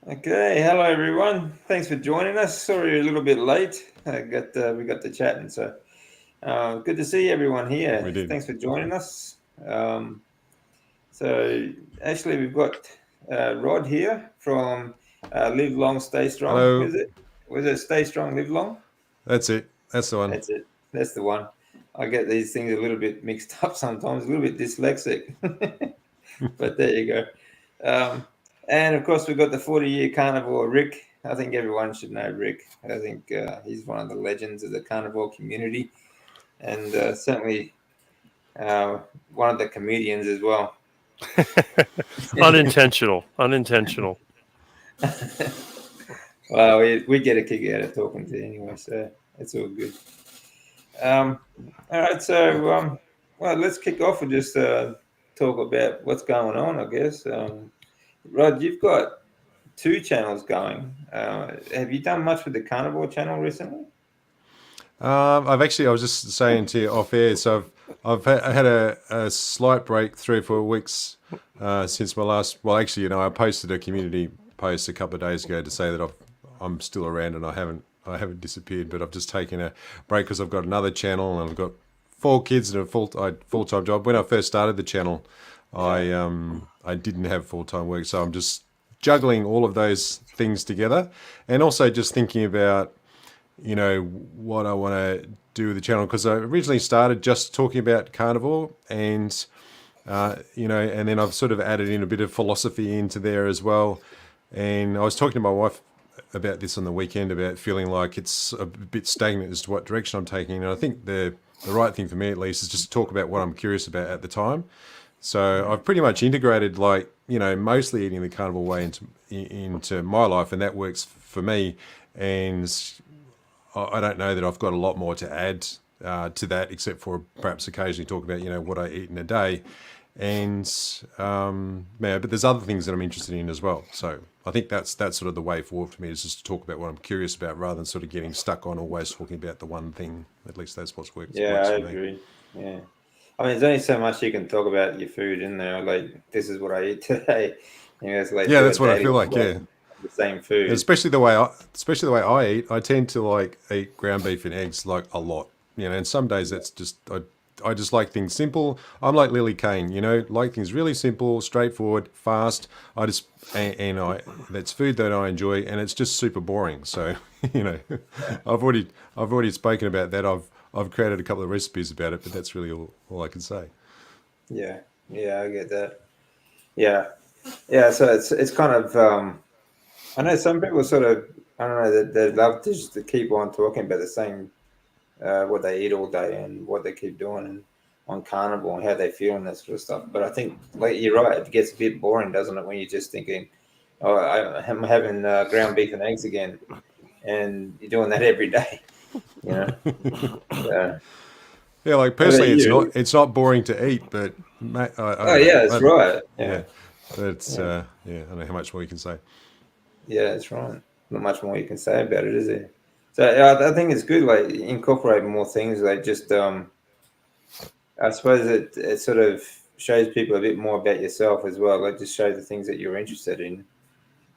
Okay, hello everyone. Thanks for joining us. Sorry a little bit late. We got to chatting, so good to see everyone here. We did. Thanks for joining us. Um, so actually, we've got Rod here from Live Long, Stay Strong. Hello. Was it? Was it Stay Strong, Live Long? That's it. That's the one. That's it. That's the one. I get these things a little bit mixed up sometimes, a little bit dyslexic, but there you go. Um, and of course, we've got the 40-year carnivore, Rick. I think everyone should know Rick. I think he's one of the legends of the carnivore community, and certainly uh, one of the comedians as well. Unintentional. Unintentional. Well, we get a kick out of talking to you anyway, so it's all good. Um, all right, so well, let's kick off and just talk about what's going on. I guess, Rod, you've got two channels going. Have you done much with the Carnivore channel recently? I was just saying to you off air. So I had a slight break 3 or 4 weeks since my last. Well, actually, I posted a community post a couple of days ago to say that I'm still around and I haven't disappeared, but I've just taken a break because I've got another channel and I've got 4 kids and a full-time job. When I first started the channel, I didn't have full-time work, so I'm just juggling all of those things together, and also just thinking about what I want to do with the channel, because I originally started just talking about carnivore, and and then I've sort of added in a bit of philosophy into there as well. And I was talking to my wife about this on the weekend, about feeling like it's a bit stagnant as to what direction I'm taking. And I think the right thing for me, at least, is just to talk about what I'm curious about at the time. So I've pretty much integrated, mostly eating the carnivore way into my life, and that works for me. And I don't know that I've got a lot more to add to that, except for perhaps occasionally talk about what I eat in a day. And but there's other things that I'm interested in as well. So I think that's sort of the way forward for me, is just to talk about what I'm curious about rather than sort of getting stuck on always talking about the one thing. At least that's what's works Yeah, works I for me. agree. Yeah. I mean, there's only so much you can talk about your food in there. Like, this is what I eat today. It's like Yeah, do a that's what I daily feel like. vlog Yeah, of the same food. especially the way I eat. I tend to eat ground beef and eggs a lot. And some days that's just I just like things simple. I'm like Lily Kane, like things really simple, straightforward, fast. I just and I that's food that I enjoy, and it's just super boring. So I've already spoken about that. I've created a couple of recipes about it, but that's really all I can say. Yeah, yeah, I get that. Yeah, yeah. So it's kind of I know some people sort of, I don't know, they love to just to keep on talking about the same what they eat all day and what they keep doing and on carnivore and how they feel and that sort of stuff. But I think, like, you're right, it gets a bit boring, doesn't it, when you're just thinking, oh, I'm having ground beef and eggs again, and you're doing that every day, you know. So, Yeah, what about personally, you? it's not boring to eat, but I Oh don't know. yeah, that's right. Yeah, Yeah, that's yeah, yeah. I don't know how much more you can say. yeah, that's right. Not much more you can say about it, is there? So yeah, I think it's good, like incorporate more things, like just I suppose it sort of shows people a bit more about yourself as well. Like, just show the things that you're interested in,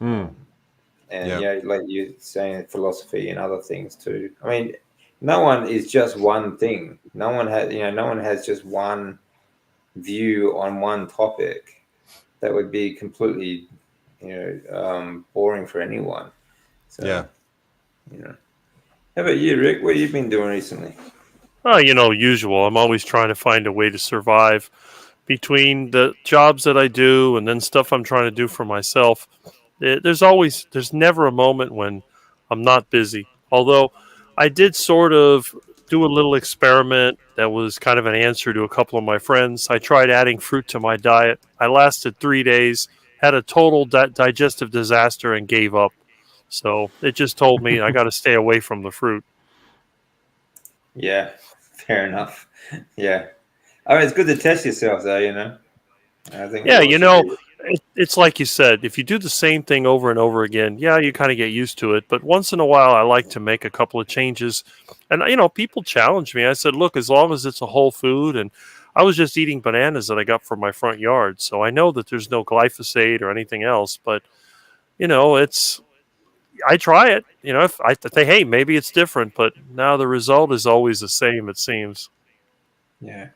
Mm, and yeah, like you're saying, philosophy and other things too. I mean, no one is just one thing. No one has just one view on one topic. That would be completely, boring for anyone. So, yeah. you know, how about you, Rick? What have you been doing recently? Usual. I'm always trying to find a way to survive between the jobs that I do and then stuff I'm trying to do for myself. There's never a moment when I'm not busy. Although I did sort of do a little experiment that was kind of an answer to a couple of my friends. I tried adding fruit to my diet. I lasted 3 days, had a total digestive disaster, and gave up. So it just told me I got to stay away from the fruit. Yeah, fair enough. Yeah. I mean, it's good to test yourself, though. I think we Yeah, all should do. it's like you said, if you do the same thing over and over again, yeah, you kind of get used to it. But once in a while, I like to make a couple of changes. And, people challenge me. I said, look, as long as it's a whole food, and I was just eating bananas that I got from my front yard. So I know that there's no glyphosate or anything else. But it's I try it. If I think, hey, maybe it's different, but now the result is always the same. It seems. Yeah.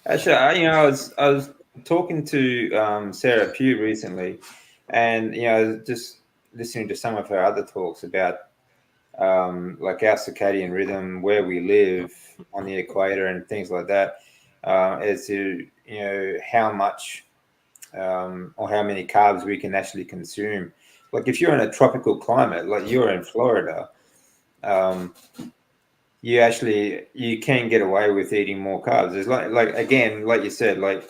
Actually, I was talking to Sarah Pugh recently, and just listening to some of her other talks about like our circadian rhythm, where we live on the equator, and things like that. As to how much or how many carbs we can actually consume. Like if you're in a tropical climate, like you're in Florida, um, you can get away with eating more carbs. It's like again, like you said, like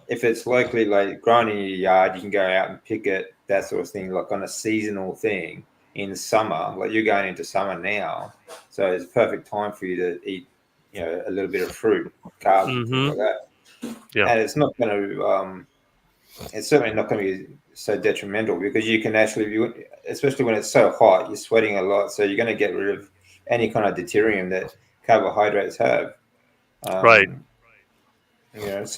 if it's locally like grown in your yard, you can go out and pick it, that sort of thing, like on a seasonal thing in summer. Like you're going into summer now, so it's a perfect time for you to eat, a little bit of fruit, carbs, and things Mm-hmm. like that. Yeah. And it's certainly not going to be so detrimental because you can actually, especially when it's so hot, you're sweating a lot, so you're going to get rid of any kind of deuterium that carbohydrates have. Right. Um,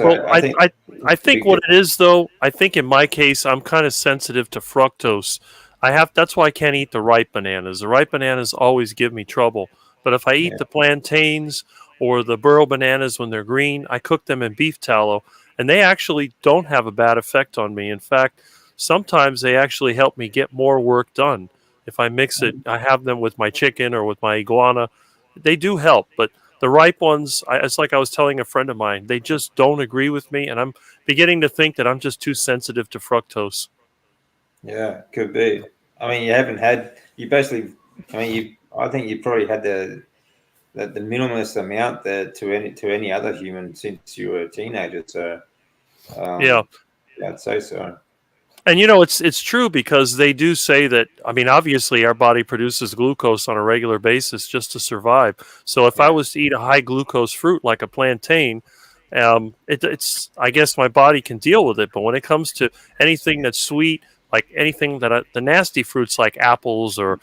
Well, so I think I it's a think big what difference. it is though, I think in my case I'm kind of sensitive to fructose. That's why I can't eat the ripe bananas. The ripe bananas always give me trouble. But if I eat Yeah, the plantains or the burro bananas when they're green, I cook them in beef tallow and they actually don't have a bad effect on me. In fact, sometimes they actually help me get more work done. If I mix it, I have them with my chicken or with my iguana. They do help, but the ripe ones, it's like I was telling a friend of mine, they just don't agree with me, and I'm beginning to think that I'm just too sensitive to fructose. yeah, could be. I mean, you haven't had you basically. I mean, I think you probably had the minimalist amount there to any other human since you were a teenager. So Yeah, um, yeah, I'd say so. and it's true because they do say that. I mean, obviously, our body produces glucose on a regular basis just to survive. So if I Yeah, was to eat a high glucose fruit like a plantain, it's I guess my body can deal with it. But when it comes to anything that's sweet, like anything the nasty fruits like apples or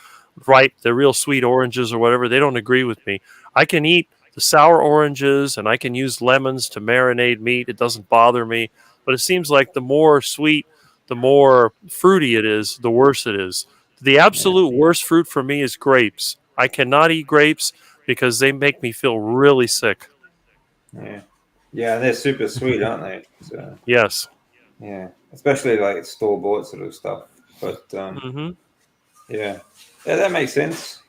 the real sweet oranges or whatever, they don't agree with me. I can eat the sour oranges and I can use lemons to marinate meat. It doesn't bother me. But it seems like the more sweet, the more fruity it is, the worse it is. The yeah, absolute worst fruit for me is grapes. I cannot eat grapes because they make me feel really sick. yeah, yeah. And they're super sweet, aren't they? So Yes. yeah, especially like store bought sort of stuff. But Hmm. yeah, yeah, that makes sense.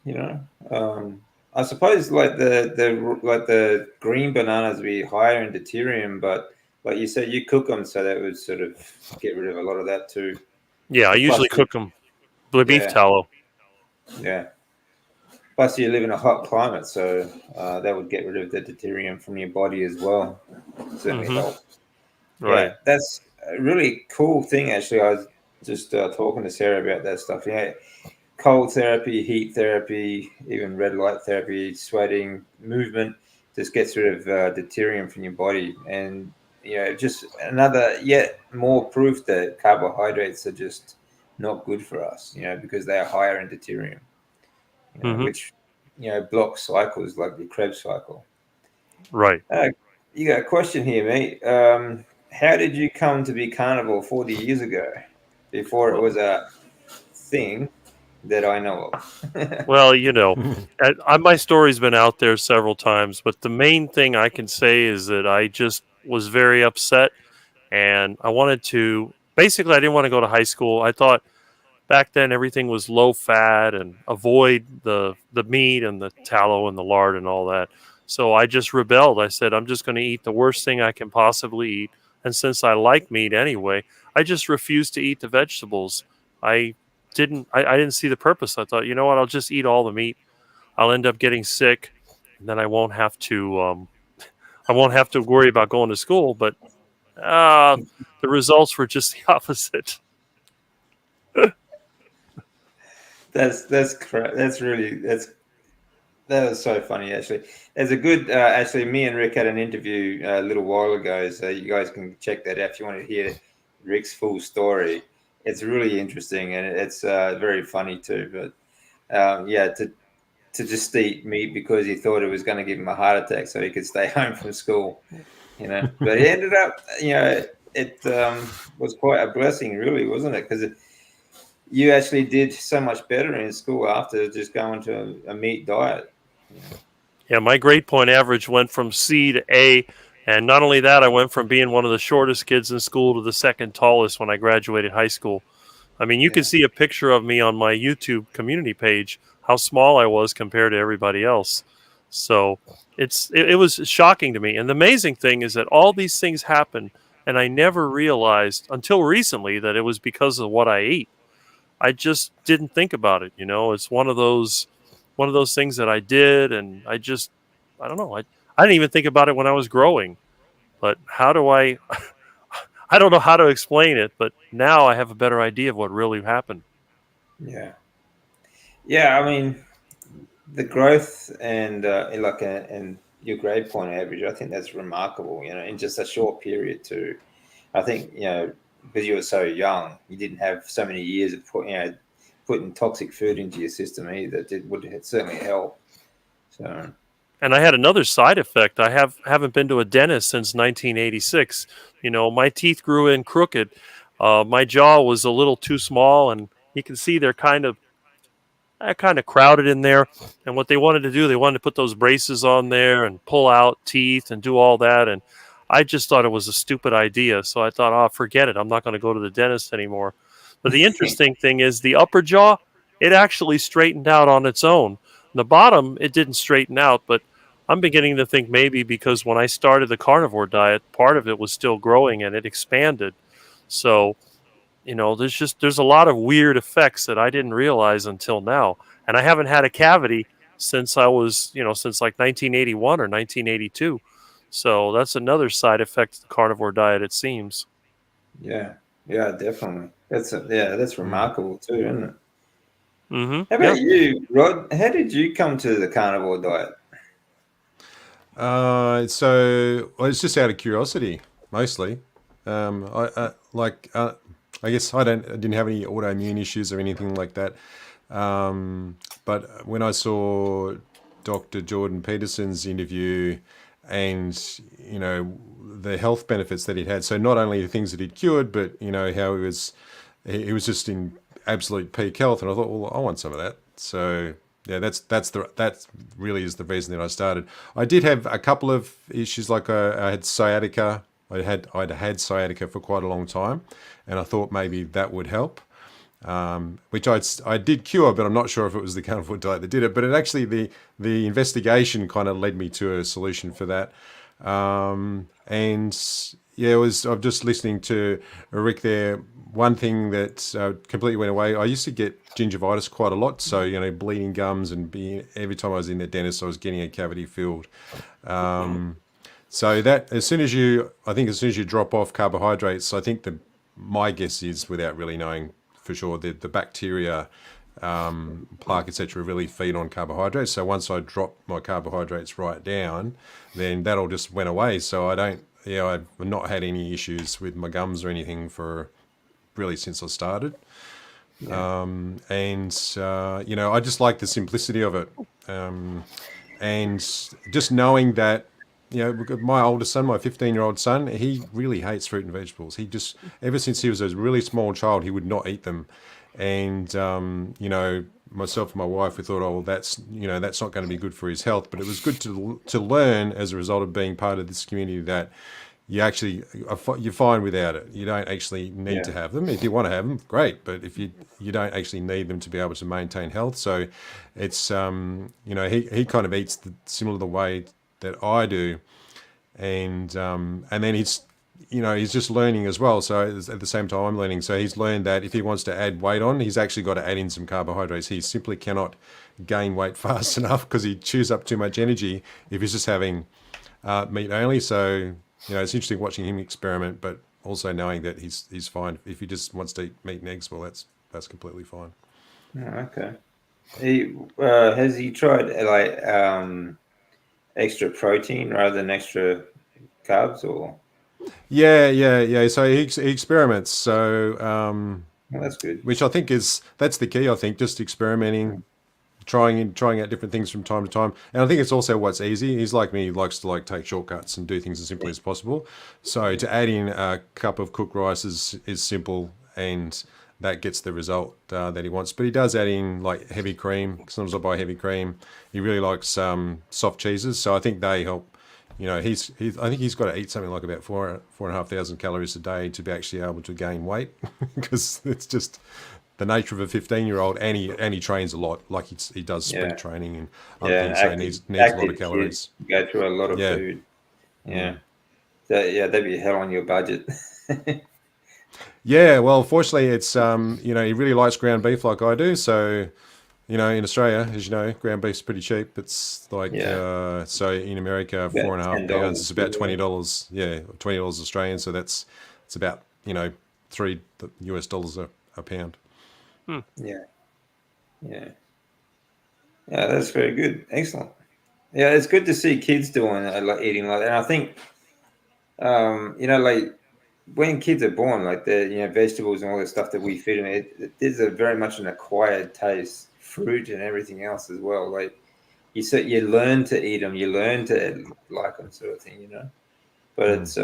I suppose like the green bananas would be higher in deuterium, but like you said, you cook them, so that would sort of get rid of a lot of that too. Yeah, I And plus, usually cook them with beef yeah, tallow. yeah. Plus, you live in a hot climate, so that would get rid of the deuterium from your body as well. Certainly Hmm. help. Yeah, Right. that's a really cool thing. Actually, I was just talking to Sarah about that stuff. Yeah, cold therapy, heat therapy, even red light therapy, sweating, movement just gets rid of deuterium from your body. And, just another, yet more proof that carbohydrates are just not good for us, because they are higher in deuterium, Hmm. which, blocks cycles like the Krebs cycle. Right. Uh, you got a question here, mate. How did you come to be carnivore 40 years ago before it Well, was a thing that I know of? well, my story's been out there several times, but the main thing I can say is that I just was very upset and I wanted to basically I didn't want to go to high school. I thought back then everything was low fat and avoid the meat and the tallow and the lard and all that. So I just rebelled. I said I'm just going to eat the worst thing I can possibly eat. And since I like meat anyway, I just refused to eat the vegetables. I I didn't see the purpose. I thought, you know what, I'll just eat all the meat. I'll end up getting sick and then I won't have to worry about going to school, but uh the results were just the opposite. That's correct. That was so funny actually. There's a good actually. Me and Rick had an interview a little while ago, so you guys can check that out if you want to hear Rick's full story. It's really interesting and it's very funny too. But yeah, to just eat meat because he thought it was going to give him a heart attack, so he could stay home from school. But it ended up, it was quite a blessing, really, wasn't it? Because you actually did so much better in school after just going to a meat diet. Yeah, my grade point average went from C to A. And not only that, I went from being one of the shortest kids in school to the second tallest when I graduated high school. I mean, you can Yeah. see a picture of me on my YouTube community page, how small I was compared to everybody else. So it was shocking to me. And the amazing thing is that all these things happen, and I never realized until recently that it was because of what I ate. I just didn't think about it. It's one of those things that I did, and I don't know. I didn't even think about it when I was growing. But how do I? I don't know how to explain it, but now I have a better idea of what really happened. Yeah. Yeah. I mean, the growth and and your grade point average, I think that's remarkable. In just a short period too. I think because you were so young, you didn't have so many years of putting toxic food into your system either. That would certainly help. So And I had another side effect. I haven't been to a dentist since 1986. My teeth grew in crooked. My jaw was a little too small, and you can see they're kind of crowded in there. And what they wanted to do, they wanted to put those braces on there and pull out teeth and do all that. And I just thought it was a stupid idea. So I thought, oh, forget it. I'm not going to go to the dentist anymore. But the interesting thing is the upper jaw, it actually straightened out on its own. The bottom, it didn't straighten out, but I'm beginning to think maybe because when I started the carnivore diet, part of it was still growing and it expanded. So there's a lot of weird effects that I didn't realize until now. And I haven't had a cavity since I was, since like 1981 or 1982. So that's another side effect of the carnivore diet, it seems. yeah, yeah, definitely. That's Mm. remarkable too, isn't it? Mm-hmm. How Yeah. about you, Rod? How did you come to the carnivore diet? So it's just out of curiosity, mostly. I guess I didn't have any autoimmune issues or anything like that. But when I saw Dr. Jordan Peterson's interview, and the health benefits that he'd had, so not only the things that he'd cured, but how he was just in absolute peak health, and I thought, well, I want some of that. So yeah, that really is the reason that I started. I did have a couple of issues, like I had sciatica. I'd had sciatica for quite a long time, and I thought maybe that would help, which I did cure, but I'm not sure if it was the carnivore diet that did it. But it actually, the investigation kind of led me to a solution for that. And yeah, I'm just listening to Rick there. One thing that completely went away, I used to get gingivitis quite a lot. So, bleeding gums, and every time I was in the dentist, I was getting a cavity filled. So that I think as soon as you drop off carbohydrates, I think my guess is, without really knowing for sure, the bacteria, plaque, etc., really feed on carbohydrates. So once I drop my carbohydrates right down, then that all just went away. So I've not had any issues with my gums or anything for really since I started. Yeah, I just like the simplicity of it, and just knowing that. My oldest son, my 15-year-old son, he really hates fruit and vegetables. Ever since he was a really small child, he would not eat them. And, myself and my wife, we thought, oh, well, that's not going to be good for his health. But it was good to learn as a result of being part of this community that you're fine without it. You don't actually need to yeah, have them. If you want to have them, great. But if you don't actually need them to be able to maintain health. So it's, he kind of eats similar the way that I do, and then he's just learning as well. So at the same time I'm learning. So he's learned that if he wants to add weight on, he's actually got to add in some carbohydrates. He simply cannot gain weight fast enough because he chews up too much energy if he's just having meat only. So it's interesting watching him experiment, but also knowing that he's fine. If he just wants to eat meat and eggs, well, that's completely fine. oh, okay. Has he tried extra protein rather than extra carbs, or? Yeah. So he experiments. So Well, that's good. which I think that's the key. I think just experimenting, trying out different things from time to time, and I think it's also what's easy. He's like me; he likes to take shortcuts and do things as simply as possible. So to add in a cup of cooked rice is simple, and that gets the result that he wants. But he does add in like heavy cream. Sometimes I buy heavy cream. He really likes soft cheeses, so I think they help. You know, I think he's got to eat something like about 4,500 calories a day to be actually able to gain weight, because it's just the nature of a 15-year-old, and he trains a lot. Like he does sprint Yeah. training and other Yeah, things, so he needs a lot active of calories. kids go through a lot of Yeah. food. Yeah. So yeah, that'd be hell on your budget. Yeah, well, fortunately, it's you know, he really likes ground beef like I do. So, you know, in Australia, as you know, ground beef's pretty cheap. It's like Yeah. so in America, About 4.5 pounds $10. is about $20. Yeah, $20 Australian. So it's about, you know, $3 US a pound. Yeah. Yeah. Yeah, that's very good. Excellent. Yeah, it's good to see kids doing like eating like that. And I think you know, like when kids are born, like the vegetables and all the stuff that we feed them, there's a very much an acquired taste, fruit and everything else as well. Like you learn to eat them, you learn to like them, sort of thing, you know. But it's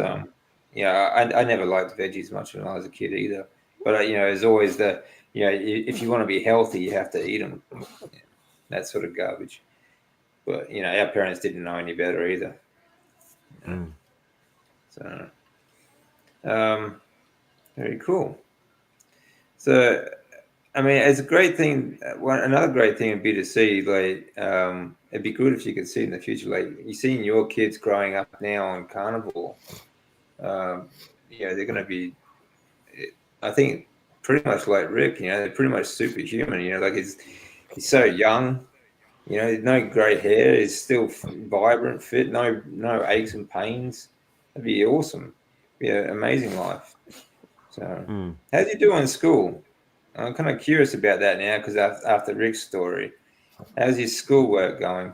yeah, I never liked veggies much when I was a kid either. But you know, there's always if you want to be healthy, you have to eat them. Yeah, that sort of garbage. But you know, our parents didn't know any better either. You know? So very cool. So I mean, it's a great thing. Another great thing would be to see, like, it'd be good if you could see in the future, like, you seeing your kids growing up now on Carnivore. Um, you know, they're going to be, I think, pretty much like Rick. You know, they're pretty much superhuman. You know, like he's so young. You know, no grey hair. He's still vibrant, fit. No aches and pains. That'd be awesome. Be an amazing life. So, how'd you do in school? I'm kind of curious about that now because after Rick's story, how's his schoolwork going?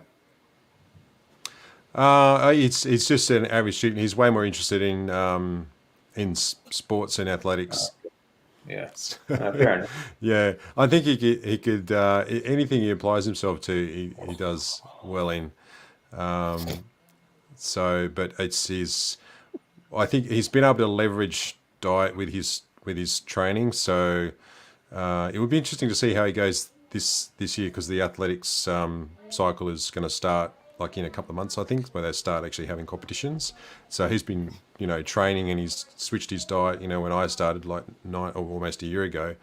It's just an average student. He's way more interested in sports and athletics. Yeah, fair enough. Yeah, I think he could anything he applies himself to, he does well in. So, but it's his. I think he's been able to leverage diet with his training. So it would be interesting to see how he goes this year, because the athletics cycle is going to start like in a couple of months, I think, where they start actually having competitions. So he's been, you know, training, and he's switched his diet. You know, when I started like almost a year ago,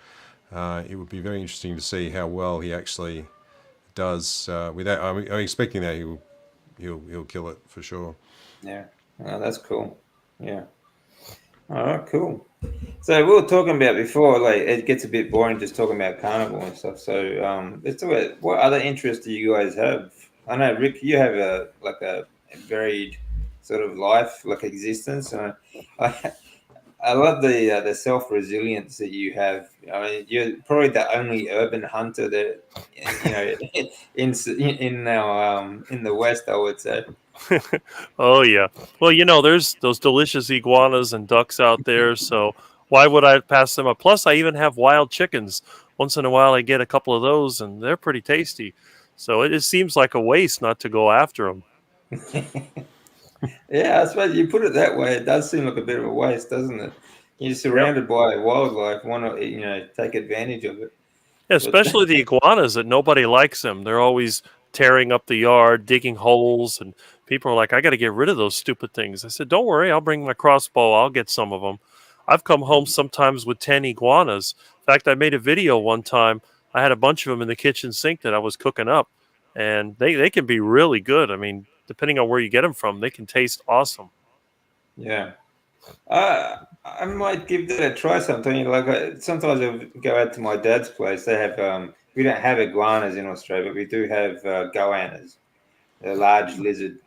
it would be very interesting to see how well he actually does with that. I'm expecting that he'll kill it for sure. Yeah, oh, that's cool. Yeah. All right, cool. So we were talking about before, like it gets a bit boring just talking about carnival and stuff. So let's talk about what other interests do you guys have? I know Rick, you have a varied sort of life, like existence. I I love the self resilience that you have. I mean, you're probably the only urban hunter that you know in our in the West, I would say. Oh yeah. Well, you know, there's those delicious iguanas and ducks out there, so why would I pass them up? Plus, I even have wild chickens. Once in a while, I get a couple of those, and they're pretty tasty. So it seems like a waste not to go after them. Yeah, I suppose you put it that way. It does seem like a bit of a waste, doesn't it? You're Yep. surrounded by wildlife. Why not, take advantage of it? Yeah, But especially the iguanas that nobody likes them. They're always tearing up the yard, digging holes, and people are like, "I got to get rid of those stupid things." I said, "Don't worry, I'll bring my crossbow. I'll get some of them." I've come home sometimes with 10 iguanas. In fact, I made a video one time. I had a bunch of them in the kitchen sink that I was cooking up, and they can be really good. I mean, depending on where you get them from, they can taste awesome. yeah, I might give that a try sometime. Like sometimes I go out to my dad's place. They have we don't have iguanas in Australia, but we do have goannas, a large lizard.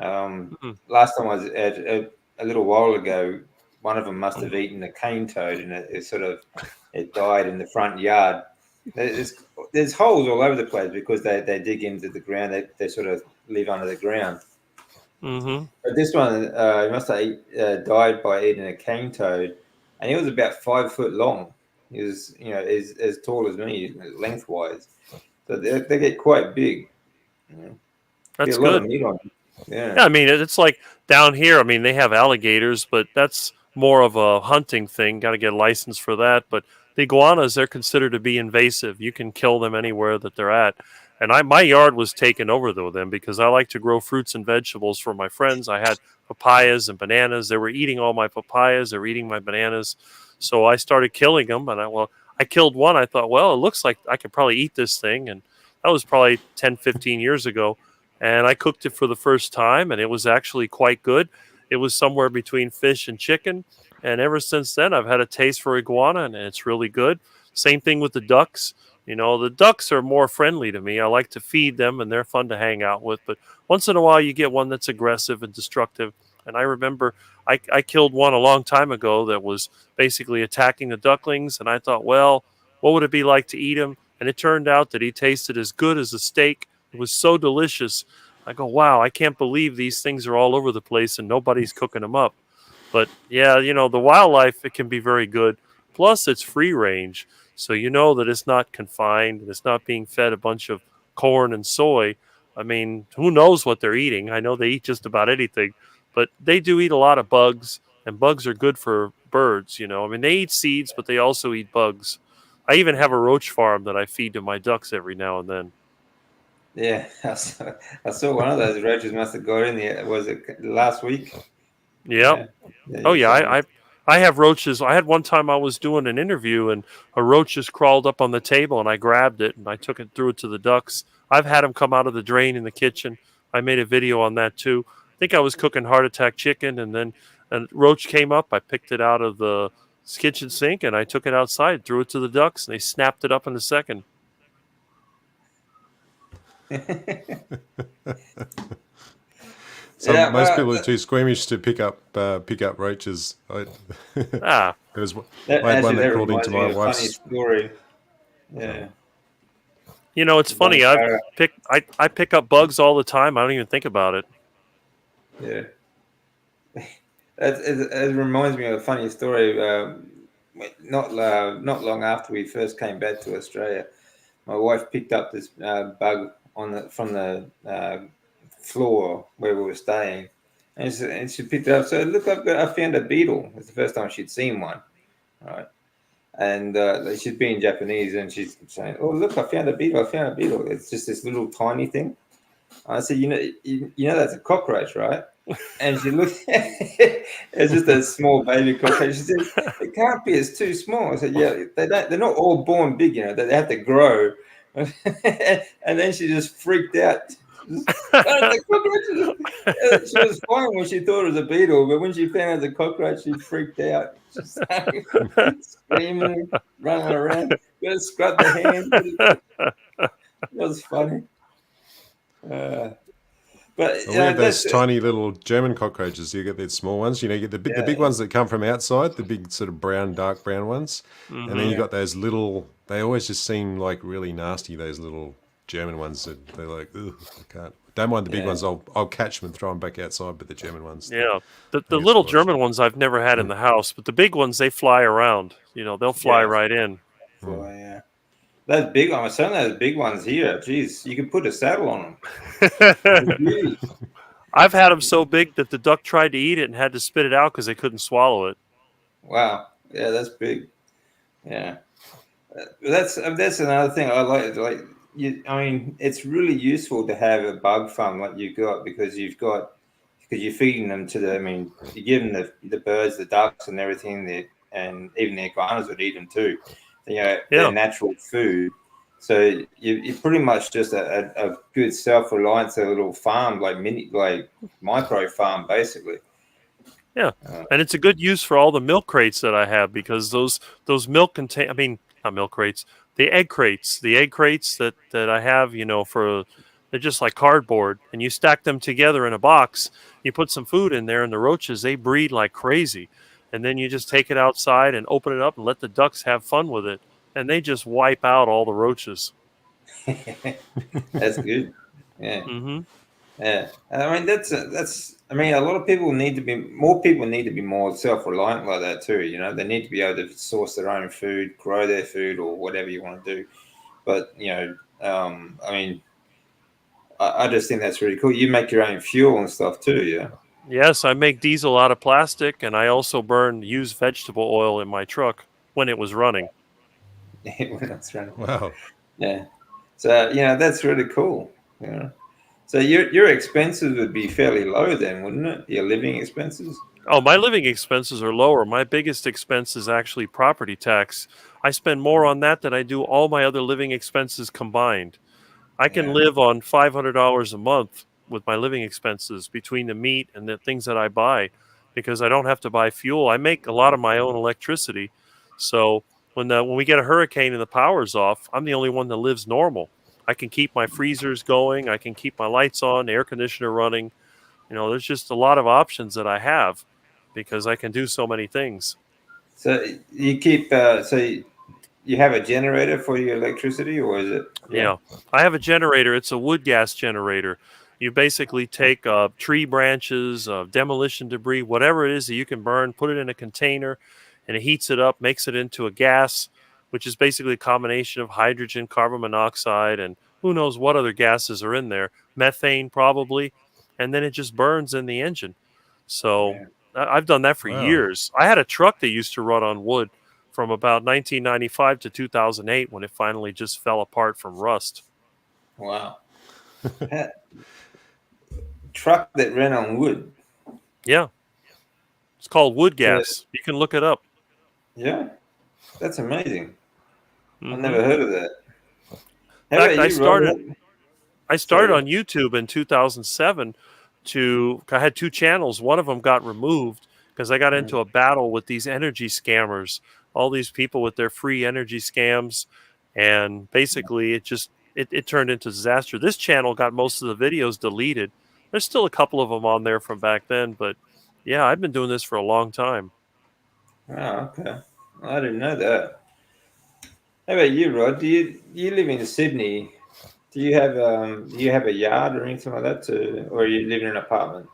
Mm, Last time I was a little while ago, one of them must have eaten a cane toad, and it died in the front yard. There's, there's holes all over the place because they dig into the ground. They sort of live under the ground. mm-hmm. But this one, he must have died by eating a cane toad, and he was about 5 foot long. He was, as tall as me lengthwise. So they get quite big. You know. Get That's a lot of good. meat on them. Yeah. Yeah, I mean, it's like down here. I mean, they have alligators, but that's more of a hunting thing. Got to get a license for that. But the iguanas, they're considered to be invasive. You can kill them anywhere that they're at. And my yard was taken over though then because I like to grow fruits and vegetables for my friends. I had papayas and bananas. They were eating all my papayas. They were eating my bananas. So I started killing them. And I killed one. I thought, well, it looks like I could probably eat this thing. And that was probably 10, 15 years ago. And I cooked it for the first time, and it was actually quite good. It was somewhere between fish and chicken. And ever since then, I've had a taste for iguana, and it's really good. Same thing with the ducks. The ducks are more friendly to me. I like to feed them, and they're fun to hang out with. But once in a while, you get one that's aggressive and destructive. And I remember I killed one a long time ago that was basically attacking the ducklings. And I thought, well, what would it be like to eat him? And it turned out that he tasted as good as a steak. It was so delicious. I go, wow, I can't believe these things are all over the place and nobody's cooking them up. But yeah, the wildlife, it can be very good. Plus, it's free range. So you know that it's not confined. It's not being fed a bunch of corn and soy. I mean, who knows what they're eating? I know they eat just about anything. But they do eat a lot of bugs, and bugs are good for birds, I mean, they eat seeds, but they also eat bugs. I even have a roach farm that I feed to my ducks every now and then. Yeah, I saw one of those roaches must have got in there. Was it last week? Yep. Yeah. Yeah, Oh you yeah, told me. I have roaches. I had one time I was doing an interview and a roach just crawled up on the table and I grabbed it and I took it, threw it to the ducks. I've had them come out of the drain in the kitchen. I made a video on that too. I think I was cooking heart attack chicken and then a roach came up. I picked it out of the kitchen sink and I took it outside, threw it to the ducks, and they snapped it up in a second. Yeah, Most well, people are too squeamish to pick up roaches. Ah, I had actually, one that that crawled reminds into me my of a funny wife's. story. Yeah. it's funny. I pick up bugs all the time. I don't even think about it. Yeah. It reminds me of a funny story. Not long after we first came back to Australia, my wife picked up this bug from the floor where we were staying, and she picked it up. So look, I found a beetle. It's the first time she'd seen one, right? And she'd been Japanese, and she's saying, "Oh, look, I found a beetle. I found a beetle. It's just this little tiny thing." I said, you know that's a cockroach, right?" And she looked, it's just a small baby cockroach. She said, "It can't be, it's too small." I said, "Yeah, they're not all born big, they have to grow." And then she just freaked out. The cockroach. She was fine when she thought it was a beetle, but when she found out the cockroach, she freaked out. She started screaming, running around, gotta scrub the hand. It was funny. But Well, we have those that's tiny little German cockroaches. You get these small ones. You get the big ones that come from outside, the big sort of dark brown ones, and then you got those little. They always just seem like really nasty. Those little German ones that they're like, ugh, I can't. Don't mind the big ones. I'll catch them and throw them back outside. But the German ones, Yeah, the they little spoil. German ones I've never had in the house, but the big ones, they fly around. They'll fly right in. Oh, yeah. Those big ones, some of those big ones here, geez, you could put a saddle on them. I've had them so big that the duck tried to eat it and had to spit it out because they couldn't swallow it. Wow, yeah, that's big. Yeah, that's another thing I like. I mean, it's really useful to have a bug farm like you've got because you're feeding them to I mean, you give them the birds, the ducks, and everything. And even the iguanas would eat them too. Their natural food. So you're pretty much just a good self-reliance, a little farm, like micro farm, basically. Yeah, and it's a good use for all the milk crates that I have because those milk contain. I mean, not milk crates, the egg crates. The egg crates that I have, they're just like cardboard, and you stack them together in a box. You put some food in there, and the roaches they breed like crazy. And then you just take it outside and open it up and let the ducks have fun with it, and they just wipe out all the roaches. That's good. Yeah. Mm-hmm. Yeah, I mean that's. I mean, a lot of people need to be more self-reliant like that too. They need to be able to source their own food, grow their food, or whatever you want to do. But I mean, I just think that's really cool. You make your own fuel and stuff too, yeah. Yes, I make diesel out of plastic, and I also burn used vegetable oil in my truck when it was running. when it's running. Wow. Yeah. So that's really cool. So your expenses would be fairly low then, wouldn't it? Your living expenses. Oh, my living expenses are lower. My biggest expense is actually property tax. I spend more on that than I do all my other living expenses combined. I can Yeah. live on $500 a month with my living expenses between the meat and the things that I buy because I don't have to buy fuel. I make a lot of my own electricity. So when we get a hurricane and the power's off, I'm the only one that lives normal. I can keep my freezers going, I can keep my lights on, the air conditioner running. There's just a lot of options that I have because I can do so many things. So you keep. You have a generator for your electricity, or is it? Yeah. Yeah, I have a generator. It's a wood gas generator. You basically take tree branches, demolition debris, whatever it is that you can burn, put it in a container, and it heats it up, makes it into a gas, which is basically a combination of hydrogen, carbon monoxide, and who knows what other gases are in there, methane probably, and then it just burns in the engine. So Yeah. I've done that for Wow. years. I had a truck that used to run on wood from about 1995 to 2008 when it finally just fell apart from rust. Wow. Ha- Truck that ran on wood. Yeah, it's called wood So gas. You can look it up. yeah, that's amazing. I've In never heard of that. How fact, about I you, Rod? started I started Sorry. on YouTube in 2007 I had two channels. One of them got removed because I got into a battle with these energy scammers, all these people with their free energy scams, and basically it turned into disaster. This channel got most of the videos deleted. There's still a couple of them on there from back then, but yeah, I've been doing this for a long time. Oh, okay. I didn't know that. How about you, Rod? Do you live in Sydney? Do you have a yard or anything like that, or you live in an apartment?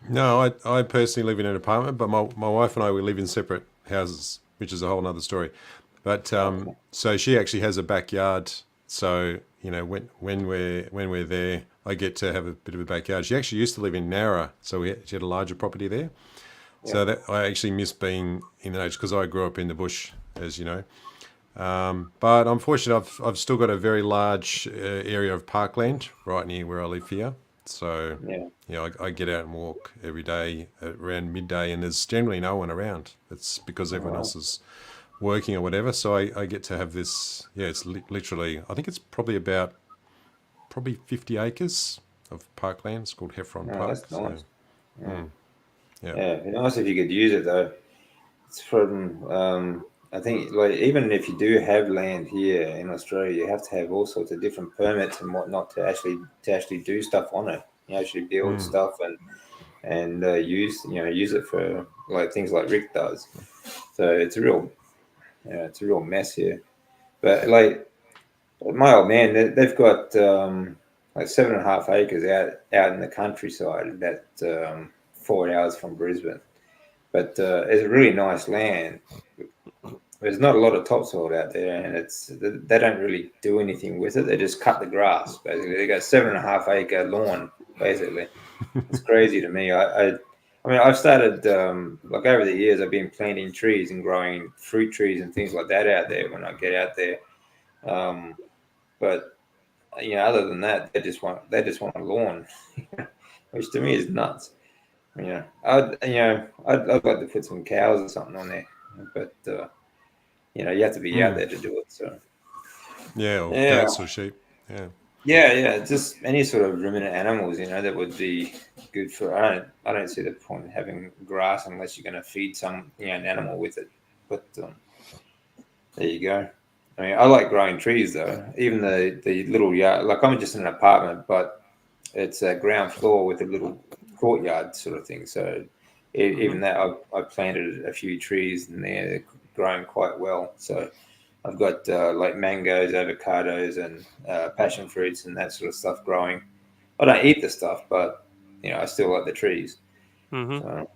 No, I personally live in an apartment, but my wife and I, we live in separate houses, which is a whole other story. But Okay. so she actually has a backyard. So when we're there, I get to have a bit of a backyard. She actually used to live in Nowra, so she had a larger property there. Yeah. So that I actually miss being in the nature because I grew up in the bush, as you know. But I'm fortunate I've still got a very large area of parkland right near where I live here. So, Yeah. I get out and walk every day around midday, and there's generally no one around. It's because Oh, everyone wow. else is working or whatever. So I get to have this. Yeah, it's literally. I think it's probably 50 acres of parkland. It's called Heffron Oh, Park. that's So, nice. Yeah. yeah. Yeah. It'd be nice if you could use it though. It's from. I think like even if you do have land here in Australia, you have to have all sorts of different permits and whatnot to actually do stuff on it. You actually build Mm. stuff and use it for like things like Rick does. So it's a real mess here. But like my old man, they've got like 7.5 acres out in the countryside, that 4 hours from Brisbane. But it's a really nice land. There's not a lot of topsoil out there, and they don't really do anything with it. They just cut the grass. Basically, they got 7.5 acre lawn. Basically, it's crazy to me. I mean, I've started like over the years. I've been planting trees and growing fruit trees and things like that out there when I get out there. Um, but other than that, they just want a lawn, which to me is nuts. I'd like to put some cows or something on there, but you have to be out Mm. there to do it. So Yeah, or yeah, goats or sheep. Yeah. yeah, just any sort of ruminant animals, that would be good for. I don't see the point in having grass unless you're going to feed an animal with it. But there you go. I mean, I like growing trees though. Even the little yard, like I'm just in an apartment, but it's a ground floor with a little courtyard sort of thing. So Hmm. even that, I've planted a few trees in there, they're growing quite well. So I've got like mangoes, avocados, and passion fruits and that sort of stuff growing. I don't eat the stuff, but I still like the trees. Hmm. So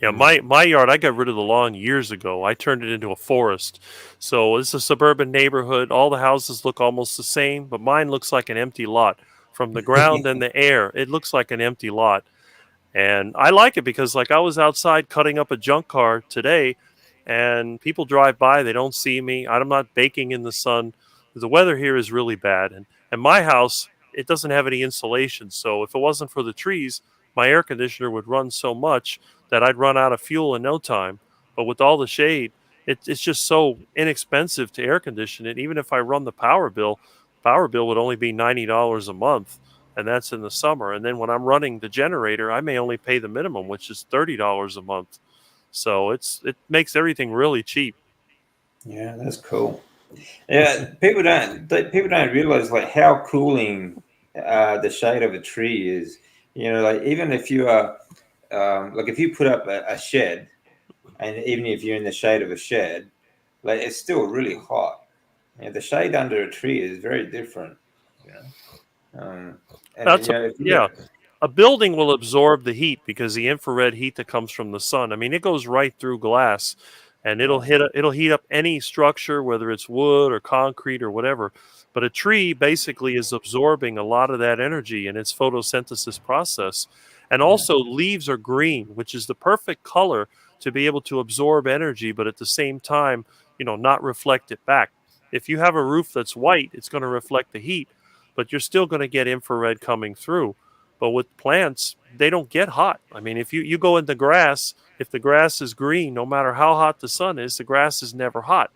Yeah, Mm. my yard, I got rid of the lawn years ago. I turned it into a forest. So it's a suburban neighborhood. All the houses look almost the same, but mine looks like an empty lot. From the ground and the air, it looks like an empty lot. And I like it because like I was outside cutting up a junk car today and people drive by, they don't see me. I'm not baking in the sun. The weather here is really bad, and my house, it doesn't have any insulation. So if it wasn't for the trees, my air conditioner would run so much that I'd run out of fuel in no time. But with all the shade, it's just so inexpensive to air condition it. Even if I run the power bill would only be $90 a month, and that's in the summer. And then when I'm running the generator, I may only pay the minimum, which is $30 a month. So it makes everything really cheap. Yeah, that's cool. Yeah, people don't realize like how cooling the shade of a tree is. You know, like even if you are like if you put up a shed, and even if you're in the shade of a shed, like it's still really hot. Yeah, the shade under a tree is very different. You know, and That's you a know if you yeah. A building will absorb the heat because the infrared heat that comes from the sun. I mean, it goes right through glass, and yeah, it'll heat up any structure, whether it's wood or concrete or whatever. But a tree basically is absorbing a lot of that energy in its photosynthesis process. And yeah, also, leaves are green, which is the perfect color to be able to absorb energy, but at the same time, not reflect it back. If you have a roof that's white, it's going to reflect the heat, but you're still going to get infrared coming through. But with plants, they don't get hot. I mean, if you go in the grass, if the grass is green, no matter how hot the sun is, the grass is never hot.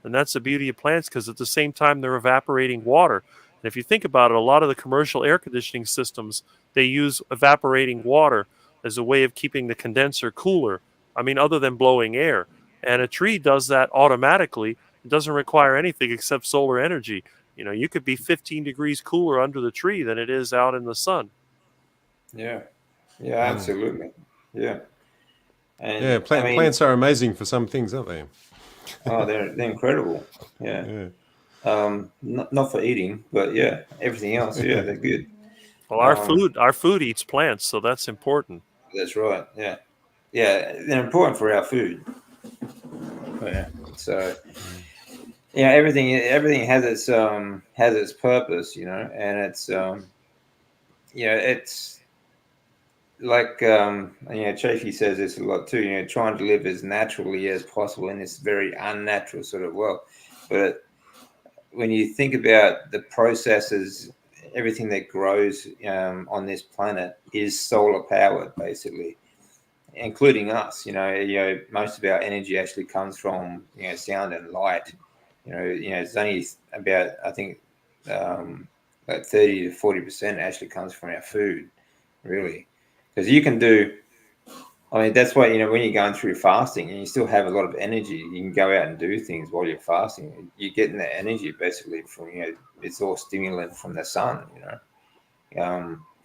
And that's the beauty of plants because at the same time, they're evaporating water. And if you think about it, a lot of the commercial air conditioning systems, they use evaporating water as a way of keeping the condenser cooler. I mean, other than blowing air. And a tree does that automatically. It doesn't require anything except solar energy. You could be 15 degrees cooler under the tree than it is out in the sun. yeah, yeah, Mm. absolutely, yeah. Yeah, And I mean, plants are amazing for some things, aren't they? oh, they're incredible. Yeah. Yeah. Not for eating, but yeah, everything else, yeah, they're good. Well, our Um, food eats plants, so that's important. that's right. Yeah, yeah, they're important for our food. Yeah. So yeah, everything has its purpose, and it's like Chafee says this a lot too. Trying to live as naturally as possible in this very unnatural sort of world, but when you think about the processes, everything that grows on this planet is solar powered, basically, including us. Most of our energy actually comes from sound and light. It's only about I think like 30 to 40% actually comes from our food, really, because you can do. I mean, that's why, when you're going through fasting and you still have a lot of energy, you can go out and do things while you're fasting. You're getting that energy basically from, it's all stimulant from the sun,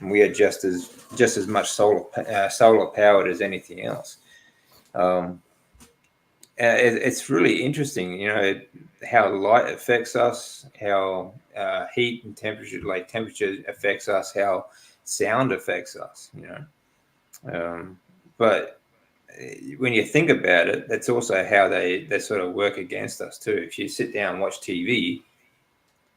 we are just as much solar powered as anything else. Um, it's really interesting, how light affects us, how heat and temperature, like temperature affects us, how sound affects us, but when you think about it, that's also how they sort of work against us too. If you sit down and watch TV,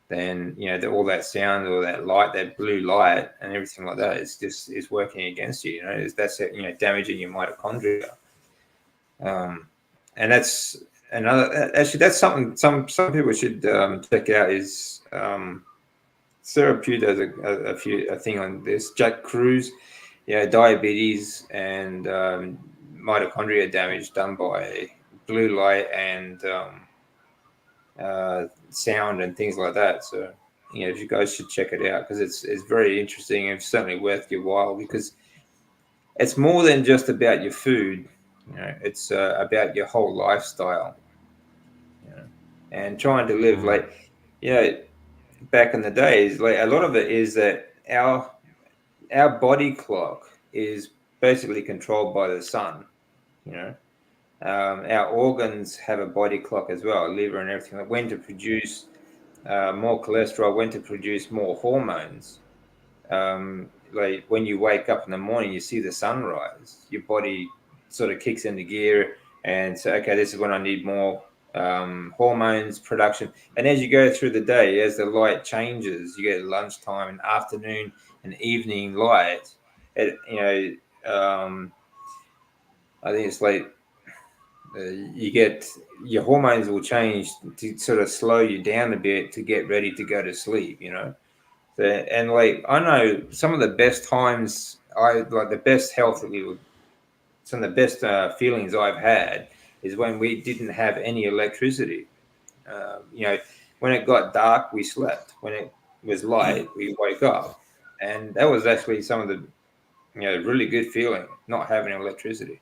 then all that sound, all that light, that blue light, and everything like that is working against you. That's damaging your mitochondria, and that's another. Actually, that's something some people should check out. Is Sarah Pugh does a thing on this. Jack Cruz, diabetes and mitochondria damage done by blue light and sound and things like that. So, you guys should check it out because it's very interesting and certainly worth your while because it's more than just about your food. It's about your whole lifestyle. And trying to live Mm. like, you know, back in the days, like a lot of it is that our body clock is basically controlled by the sun. You know, our organs have a body clock as well, liver and everything. Like when to produce more cholesterol, when to produce more hormones. Like when you wake up in the morning, you see the sunrise, your body sort of kicks into gear and say, okay, this is when I need more hormones production. And as you go through the day, as the light changes, you get lunchtime and afternoon and evening light. I think it's like you get your hormones will change to sort of slow you down a bit to get ready to go to sleep. So, and like I know some of the best times I like the best health that we were some of the best feelings I've had is when we didn't have any electricity. You know, when it got dark, we slept. When it was light, we woke up, and that was actually some of the really good feeling not having electricity.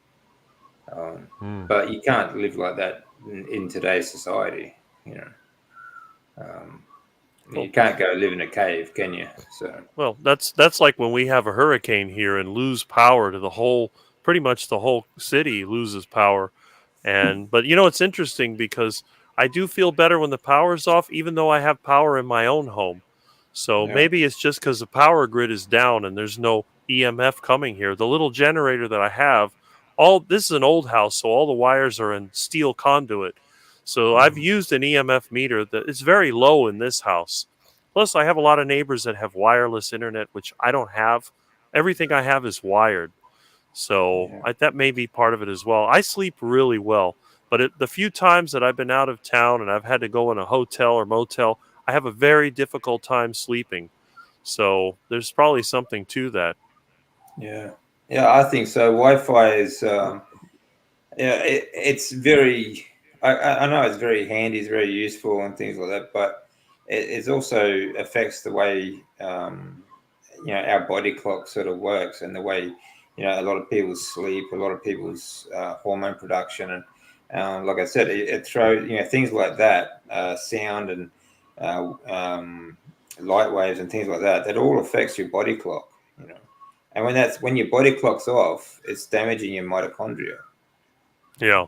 Um, Mm. but you can't live like that in today's society. You know, Well, you can't go live in a cave, can you? So well, that's like when we have a hurricane here and lose power to the whole, pretty much the whole city loses power. And but it's interesting because I do feel better when the power's off, even though I have power in my own home. So yeah, maybe it's just because the power grid is down and there's no EMF coming here. The little generator that I have, all this is an old house, so all the wires are in steel conduit. So I've used an EMF meter that is very low in this house. Plus, I have a lot of neighbors that have wireless internet, which I don't have. Everything I have is wired. So yeah, that may be part of it as well. I sleep really well, but the few times that I've been out of town and I've had to go in a hotel or motel, I have a very difficult time sleeping. So there's probably something to that. yeah, yeah. I think so. Wi-Fi is yeah, it's very. I know it's very handy, it's very useful, and things like that. But it also affects the way our body clock sort of works, and the way a lot of people sleep, a lot of people's hormone production, and like I said, it throws things like that, sound and light waves and things like that. That all affects your body clock. And when your body clock's off, it's damaging your mitochondria. Yeah.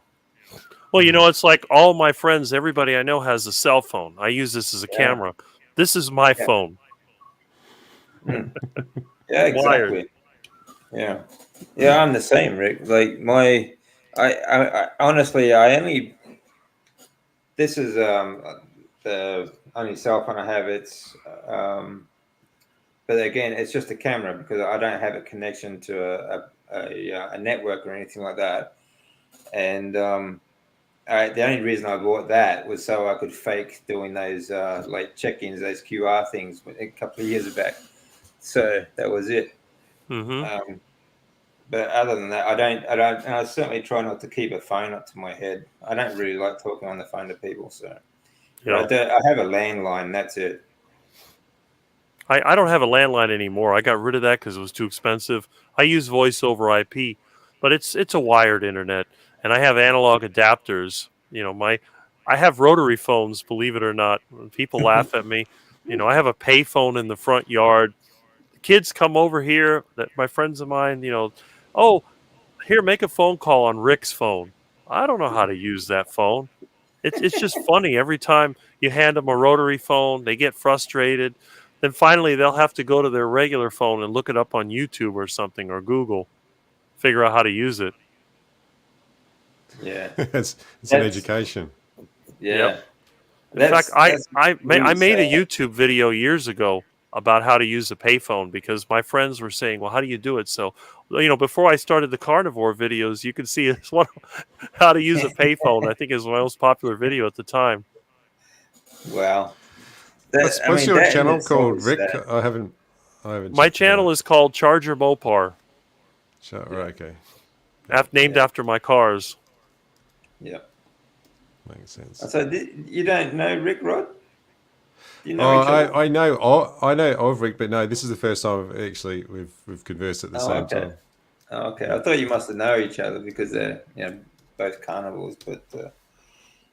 Well, Mm. it's like all my friends, everybody I know has a cell phone. I use this as a Yeah. camera. This is my Yeah. phone, Mm. Yeah, wired. exactly. Yeah. Yeah, I'm the same, Rick. Like I honestly, I only, this is the only cell phone I have. Um, but again, it's just a camera because I don't have a connection to a network or anything like that. And the only reason I bought that was so I could fake doing those like check-ins, those QR things a couple of years back. So that was it. Mm-hmm. Um, but other than that, and I certainly try not to keep a phone up to my head. I don't really like talking on the phone to people. So, but Yeah. I have a landline. That's it. I don't have a landline anymore. I got rid of that because it was too expensive. I use voice over IP, but it's a wired internet, and I have analog adapters. I have rotary phones. Believe it or not, people laugh at me. I have a payphone in the front yard. The kids come over here. That my friends of mine. Oh, here, make a phone call on Rick's phone. I don't know how to use that phone. It's just funny every time you hand them a rotary phone, they get frustrated. Then finally they'll have to go to their regular phone and look it up on YouTube or something or Google, figure out how to use it. Yeah, it's an that's education. Yep. yeah, In fact, that's I really made a sad. YouTube video years ago about how to use a payphone because my friends were saying, "Well, how do you do it?" So, before I started the carnivore videos, you can see it's one how to use a payphone. I think is my most popular video at the time. Well, I What's mean, your that in channel itself called, is Rick? sad. I haven't My checked it out. channel is called Charger Mopar, Yeah, Right, okay. named yeah, after my cars. yeah. Makes sense. So you don't know Rick Rod? Do you know Oh, each other? I know of Rick, but no, this is the first time we've conversed at the Oh, same okay. time. Oh, okay. Yeah. I thought you must have known each other because they're both carnivores. But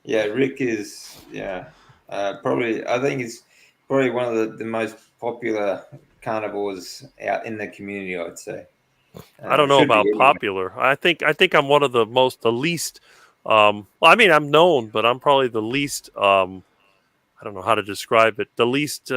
yeah, Rick is probably I think he's probably one of the most popular carnivores out in the community. I'd say I don't know should be about anyway. popular. I think I'm one of the least. Well, I mean, I'm known, but I'm probably the least. I don't know how to describe it. The least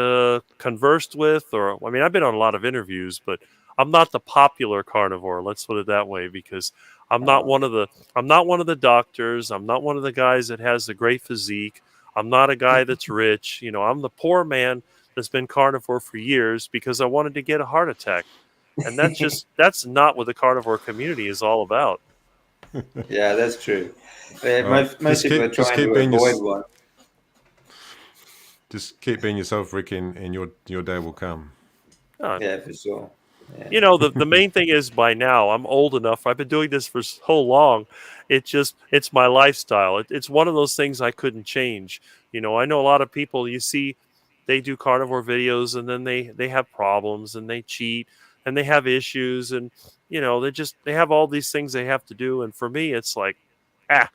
conversed with, or I mean, I've been on a lot of interviews, but I'm not the popular carnivore. Let's put it that way, because I'm not Oh, one of the. I'm not one of the doctors. I'm not one of the guys that has the great physique. I'm not a guy that's rich. I'm the poor man that's been carnivore for years because I wanted to get a heart attack, and that's not what the carnivore community is all about. Yeah, that's true. Yeah, Well, most people are just trying keep to being your, avoid one. just keep being yourself, Rick, and your day will come. Uh, Yeah, for sure. Yeah. the main thing is by now I'm old enough. I've been doing this for so long. It's my lifestyle. It's one of those things I couldn't change. I know a lot of people you see they do carnivore videos and then they have problems and they cheat and they have issues and they have all these things they have to do and for me it's like ah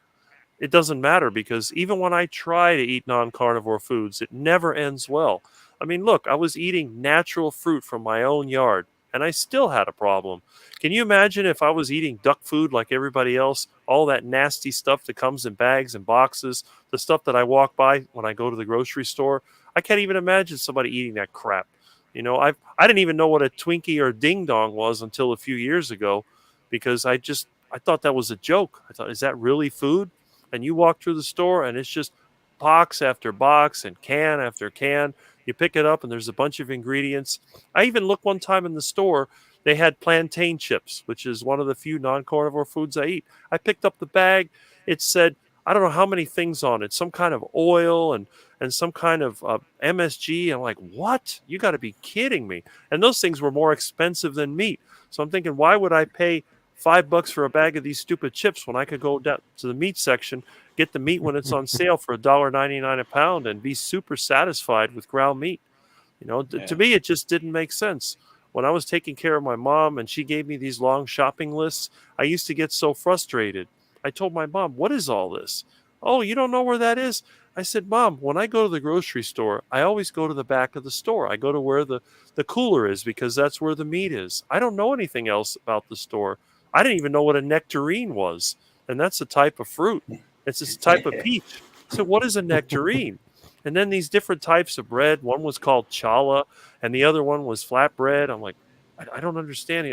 it doesn't matter because even when I try to eat non carnivore foods, it never ends well. I mean, look, I was eating natural fruit from my own yard and I still had a problem. Can you imagine if I was eating duck food like everybody else? All that nasty stuff that comes in bags and boxes, the stuff that I walk by when I go to the grocery store. I can't even imagine somebody eating that crap. I didn't even know what a Twinkie or Ding Dong was until a few years ago because I thought that was a joke. I thought, is that really food? And you walk through the store and it's just box after box and can after can. You pick it up and there's a bunch of ingredients. I even looked one time in the store, they had plantain chips, which is one of the few non carnivore foods I eat. I picked up the bag. It said, I don't know how many things on it, some kind of oil and some kind of MSG. I'm like, what? You got to be kidding me. And those things were more expensive than meat. So I'm thinking, why would I pay $5 for a bag of these stupid chips when I could go down to the meat section, get the meat when it's on sale for $1.99 a pound, and be super satisfied with ground meat. To Yeah. me, it just didn't make sense. When I was taking care of my mom and she gave me these long shopping lists, I used to get so frustrated. I told my mom, what is all this? Oh, you don't know where that is? I said, Mom, when I go to the grocery store, I always go to the back of the store. I go to where the cooler is because that's where the meat is. I don't know anything else about the store. I didn't even know what a nectarine was. And that's a type of fruit. It's a type of peach. So what is a nectarine? And then these different types of bread. One was called challah, and the other one was flatbread. I'm like, I don't understand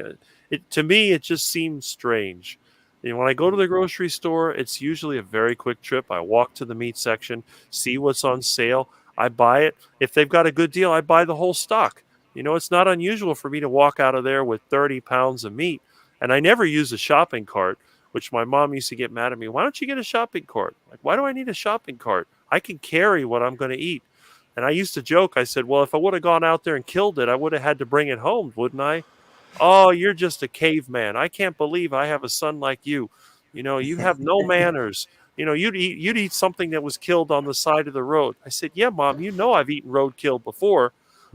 it. To me, it just seems strange. When I go to the grocery store, it's usually a very quick trip. I walk to the meat section, see what's on sale. I buy it. If they've got a good deal, I buy the whole stock. It's not unusual for me to walk out of there with 30 pounds of meat. And I never use a shopping cart, which my mom used to get mad at me. Why don't you get a shopping cart? Like, why do I need a shopping cart? I can carry what I'm going to eat. And I used to joke, I said, well, if I would have gone out there and killed it, I would have had to bring it home, wouldn't I? Oh, you're just a caveman. I can't believe I have a son like you. You have no manners. You'd eat something that was killed on the side of the road. I said, yeah, Mom, I've eaten roadkill before.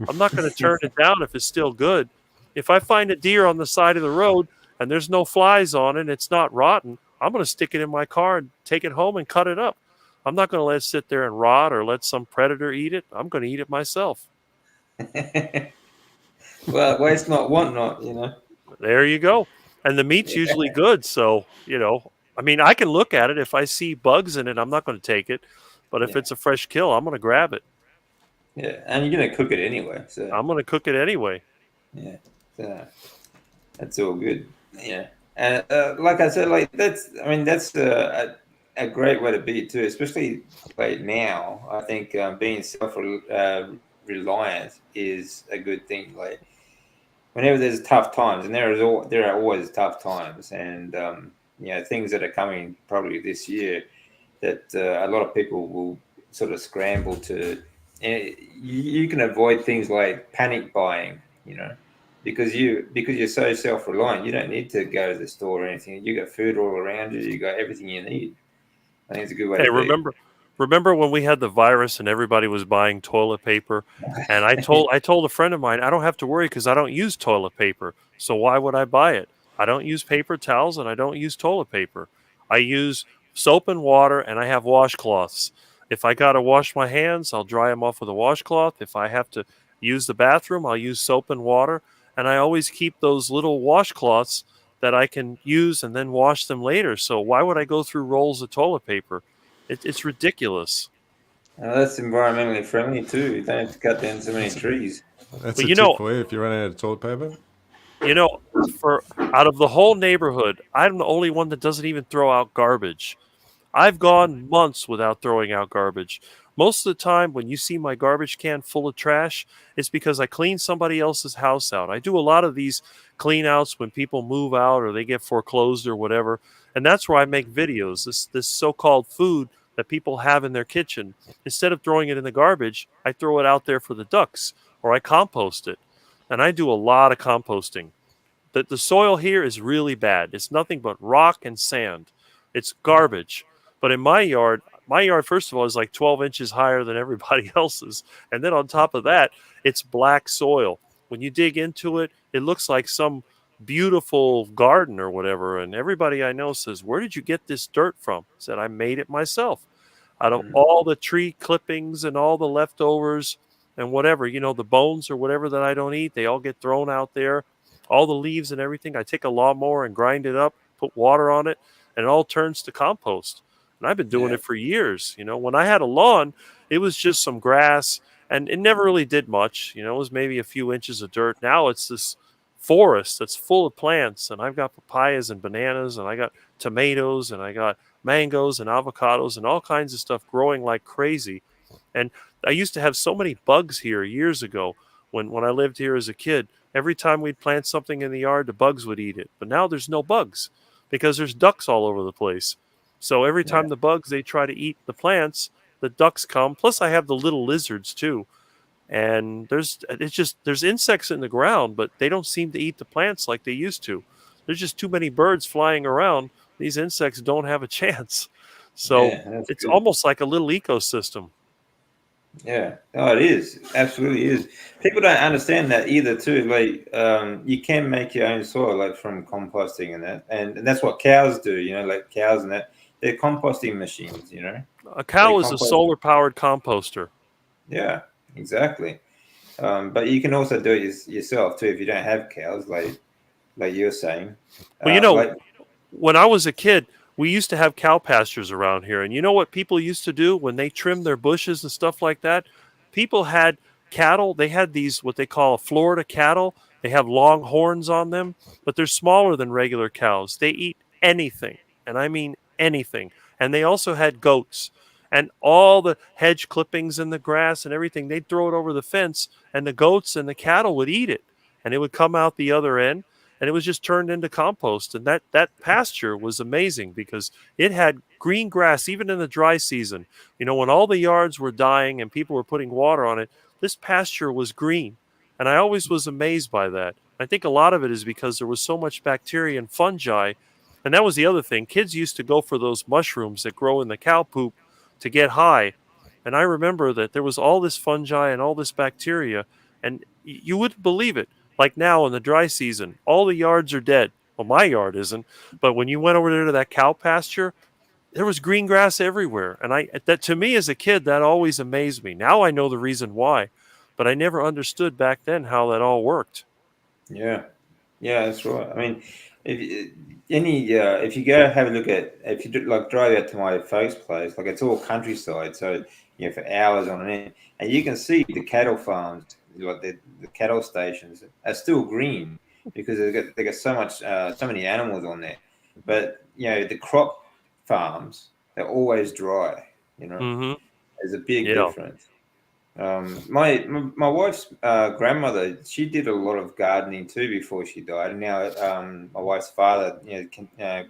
I'm not going to turn it down if it's still good. If I find a deer on the side of the road and there's no flies on it and it's not rotten, I'm going to stick it in my car and take it home and cut it up. I'm not going to let it sit there and rot or let some predator eat it. I'm going to eat it myself. Well, waste not, want not. There you go. And the meat's usually good. So, I mean, I can look at it. If I see bugs in it, I'm not going to take it. But if Yeah. it's a fresh kill, I'm going to grab it. Yeah. And you're going to cook it anyway. So, I'm going to cook it anyway. yeah. So, that's all good. Yeah. And like I said, like that's a great way to be too, especially like now. I think being reliant is a good thing. Like whenever there's tough times, and there are always tough times, and things that are coming probably this year that a lot of people will sort of scramble to. You can avoid things like panic buying, because you're so self reliant. You don't need to go to the store or anything. You got food all around you. You got everything you need. I think it's a good way Hey, to be. remember when we had the virus and everybody was buying toilet paper? And I told a friend of mine, I don't have to worry because I don't use toilet paper. So why would I buy it? I don't use paper towels and I don't use toilet paper. I use soap and water and I have washcloths. If I got to wash my hands, I'll dry them off with a washcloth. If I have to use the bathroom, I'll use soap and water. And I always keep those little washcloths that I can use and then wash them later. So why would I go through rolls of toilet paper? It's ridiculous. That's environmentally friendly too. You don't have to cut down so many trees. That's But a tip for you if you run out of toilet paper. you know, for out of the whole neighborhood, I'm the only one that doesn't even throw out garbage. I've gone months without throwing out garbage. Most of the time when you see my garbage can full of trash, it's because I clean somebody else's house out. I do a lot of these clean outs when people move out or they get foreclosed or whatever. And that's where I make videos. This so-called food that people have in their kitchen. Instead of throwing it in the garbage, I throw it out there for the ducks or I compost it. And I do a lot of composting. The soil here is really bad. It's nothing but rock and sand. It's garbage. But in my yard, first of all, is like 12 inches higher than everybody else's. And then on top of that, it's black soil. When you dig into it, it looks like some beautiful garden or whatever. And everybody I know says, "Where did you get this dirt from?" I said, "I made it myself. Out of Mm. all the tree clippings and all the leftovers and whatever, the bones or whatever that I don't eat, they all get thrown out there. All the leaves and everything, I take a lawnmower and grind it up, put water on it, and it all turns to compost." And I've been doing Yeah. it for years. When I had a lawn, it was just some grass and it never really did much. It was maybe a few inches of dirt. Now it's this forest that's full of plants, and I've got papayas and bananas, and I got tomatoes, and I got mangoes and avocados and all kinds of stuff growing like crazy. And I used to have so many bugs here years ago when I lived here as a kid. Every time we'd plant something in the yard, the bugs would eat it. But now there's no bugs because there's ducks all over the place. So every Yeah. time the bugs they try to eat the plants, the ducks come. Plus I have the little lizards too. And there's insects in the ground, but they don't seem to eat the plants like they used to. There's just too many birds flying around. These insects don't have a chance. So Yeah. That's it's good. almost like a little ecosystem. Yeah. Oh, it is. Absolutely is. People don't understand that either, too. Like, you can make your own soil, like from composting and that, and that's what cows do. Like cows and that. They're composting machines. A They cow is a compost. solar powered composter. Yeah. Exactly. But you can also do it yourself too if you don't have cows, like you're saying. Well, Like, when I was a kid, we used to have cow pastures around here. And you know what people used to do when they trimmed their bushes and stuff like that? People had cattle. They had these, what they call Florida cattle. They have long horns on them, but they're smaller than regular cows. They eat anything. And I mean anything. And they also had goats. And all the hedge clippings and the grass and everything, they'd throw it over the fence, and the goats and the cattle would eat it. And it would come out the other end and it was just turned into compost. And that pasture was amazing because it had green grass even in the dry season. When all the yards were dying and people were putting water on it, this pasture was green. And I always was amazed by that. I think a lot of it is because there was so much bacteria and fungi. And that was the other thing. Kids used to go for those mushrooms that grow in the cow poop to get high. And I remember that there was all this fungi and all this bacteria, and you wouldn't believe it. Like now in the dry season, all the yards are dead. Well, my yard isn't, but when you went over there to that cow pasture, there was green grass everywhere. And that to me as a kid, that always amazed me. Now I know the reason why, but I never understood back then how that all worked. yeah. Yeah, that's right. I mean, if you go have a look at if you like drive out to my folks' place, like it's all countryside, so for hours on end, and you can see the cattle farms, like the cattle stations, are still green because they got so many animals on there. But the crop farms, they're always dry. Mm-hmm. There's a big Yeah. difference. My wife's grandmother, she did a lot of gardening too before she died, and now my wife's father,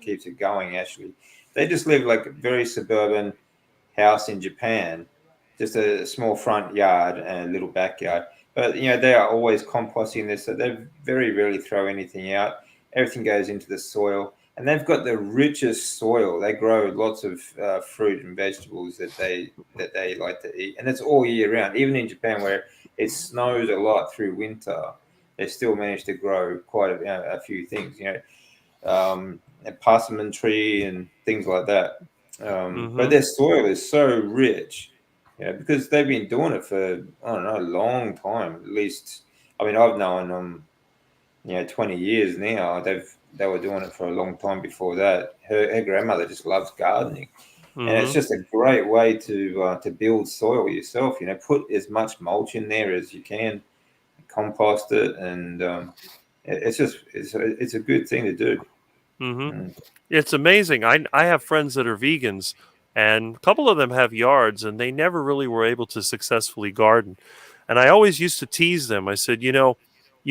keeps it going. Actually, they just live like a very suburban house in Japan, just a small front yard and a little backyard. But they are always composting this, so they very rarely throw anything out. Everything goes into the soil, and they've got the richest soil. They grow lots of fruit and vegetables that they like to eat, and it's all year round. Even in Japan, where it snows a lot through winter, they still manage to grow quite a few things. A persimmon tree and things like that. But Mm-hmm. their soil is so rich, because they've been doing it for I don't know a long time. At least, I mean, I've known them, 20 years now. They were doing it for a long time before that. Her grandmother just loves gardening, and it's Mm-hmm. just a great way to build soil yourself. Put as much mulch in there as you can, compost it, and it's a good thing to do. Mm-hmm. Mm. It's amazing. I have friends that are vegans, and a couple of them have yards, and they never really were able to successfully garden. And I always used to tease them. I said, you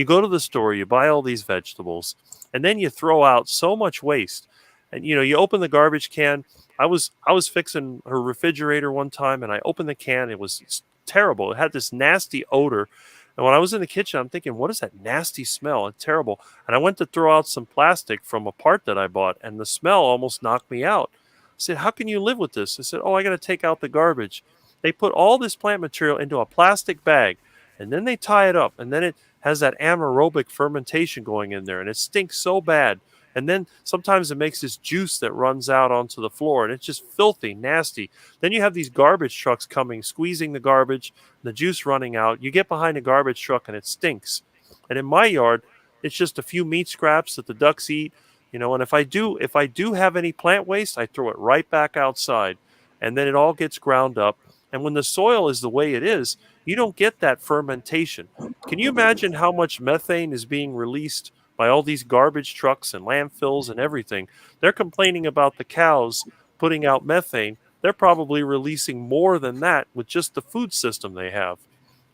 go to the store, you buy all these vegetables, and then you throw out so much waste. And you open the garbage can. I was fixing her refrigerator one time, and I opened the can. It was terrible. It had this nasty odor. And when I was in the kitchen, I'm thinking, what is that nasty smell? It's terrible. And I went to throw out some plastic from a part that I bought, and the smell almost knocked me out. I said, how can you live with this? I said, oh, I got to take out the garbage. They put all this plant material into a plastic bag, and then they tie it up, and then it has that anaerobic fermentation going in there, and it stinks so bad. And then sometimes it makes this juice that runs out onto the floor, and it's just filthy, nasty. Then you have these garbage trucks coming, squeezing the garbage, the juice running out. You get behind a garbage truck, and it stinks. And in my yard, it's just a few meat scraps that the ducks eat. And if I do have any plant waste, I throw it right back outside, and then it all gets ground up. And when the soil is the way it is, you don't get that fermentation. Can you imagine how much methane is being released by all these garbage trucks and landfills and everything? They're complaining about the cows putting out methane. They're probably releasing more than that with just the food system they have.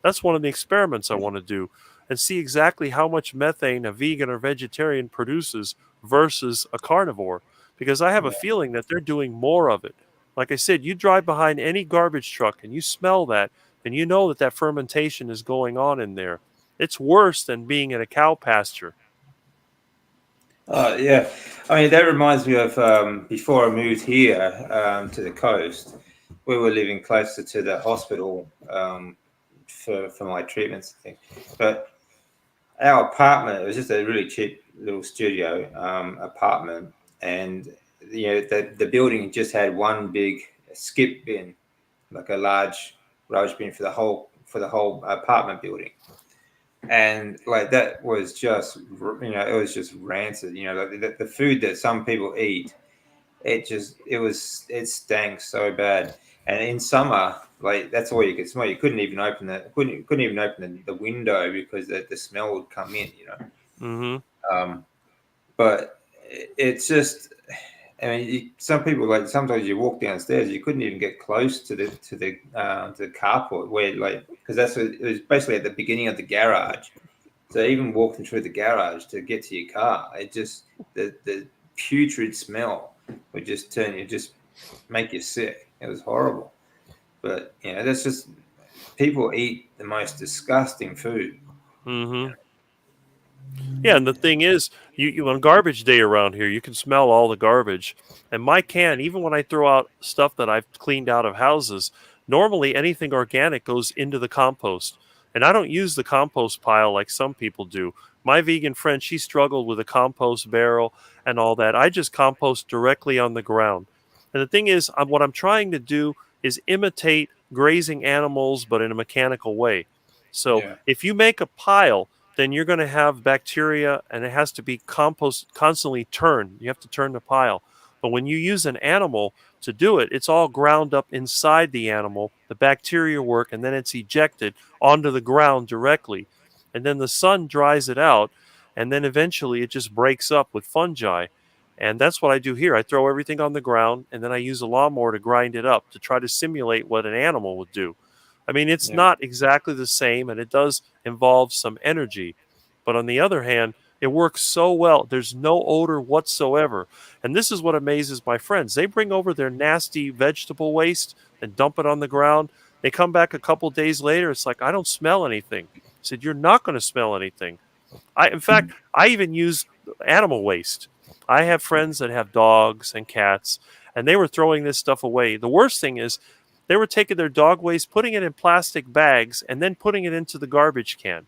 That's one of the experiments I want to do and see exactly how much methane a vegan or vegetarian produces versus a carnivore, because I have a feeling that they're doing more of it. Like I said, you drive behind any garbage truck and you smell that, and you know that that fermentation is going on in there. It's worse than being in a cow pasture. Oh yeah, I mean that reminds me of before I moved here to the coast. We were living closer to the hospital for my treatments and things. But our apartment, it was just a really cheap little studio apartment, and the building just had one big skip bin, like a large rubbish bin for the whole apartment building. And like that was just it was just rancid. Like the food that some people eat, it stank so bad. And in summer, like that's all you could smell. You couldn't even open the window because the smell would come in. Mm-hmm. But it's just, I mean, some people, like sometimes you walk downstairs, you couldn't even get close to the carport where, like, because it was basically at the beginning of the garage. So even walking through the garage to get to your car, it just the putrid smell would just make you sick. It was horrible. But that's just, people eat the most disgusting food. Mm-hmm. Yeah, and the thing is, you on garbage day around here, you can smell all the garbage. And my can, even when I throw out stuff that I've cleaned out of houses, normally anything organic goes into the compost. And I don't use the compost pile like some people do. My vegan friend, she struggled with a compost barrel and all that. I just compost directly on the ground. And the thing is, what I'm trying to do is imitate grazing animals, but in a mechanical way. So Yeah. if you make a pile, then you're going to have bacteria, and it has to be compost constantly turned. You have to turn the pile. But when you use an animal to do it, it's all ground up inside the animal. The bacteria work, and then it's ejected onto the ground directly. And then the sun dries it out, and then eventually it just breaks up with fungi. And that's what I do here. I throw everything on the ground, and then I use a lawnmower to grind it up to try to simulate what an animal would do. I mean, it's Yeah. not exactly the same, and it does involve some energy. But on the other hand, it works so well. There's no odor whatsoever. And this is what amazes my friends. They bring over their nasty vegetable waste and dump it on the ground. They come back a couple days later. It's like, I don't smell anything. I said, you're not going to smell anything. In fact, I even use animal waste. I have friends that have dogs and cats, and they were throwing this stuff away. The worst thing is, they were taking their dog waste, putting it in plastic bags, and then putting it into the garbage can.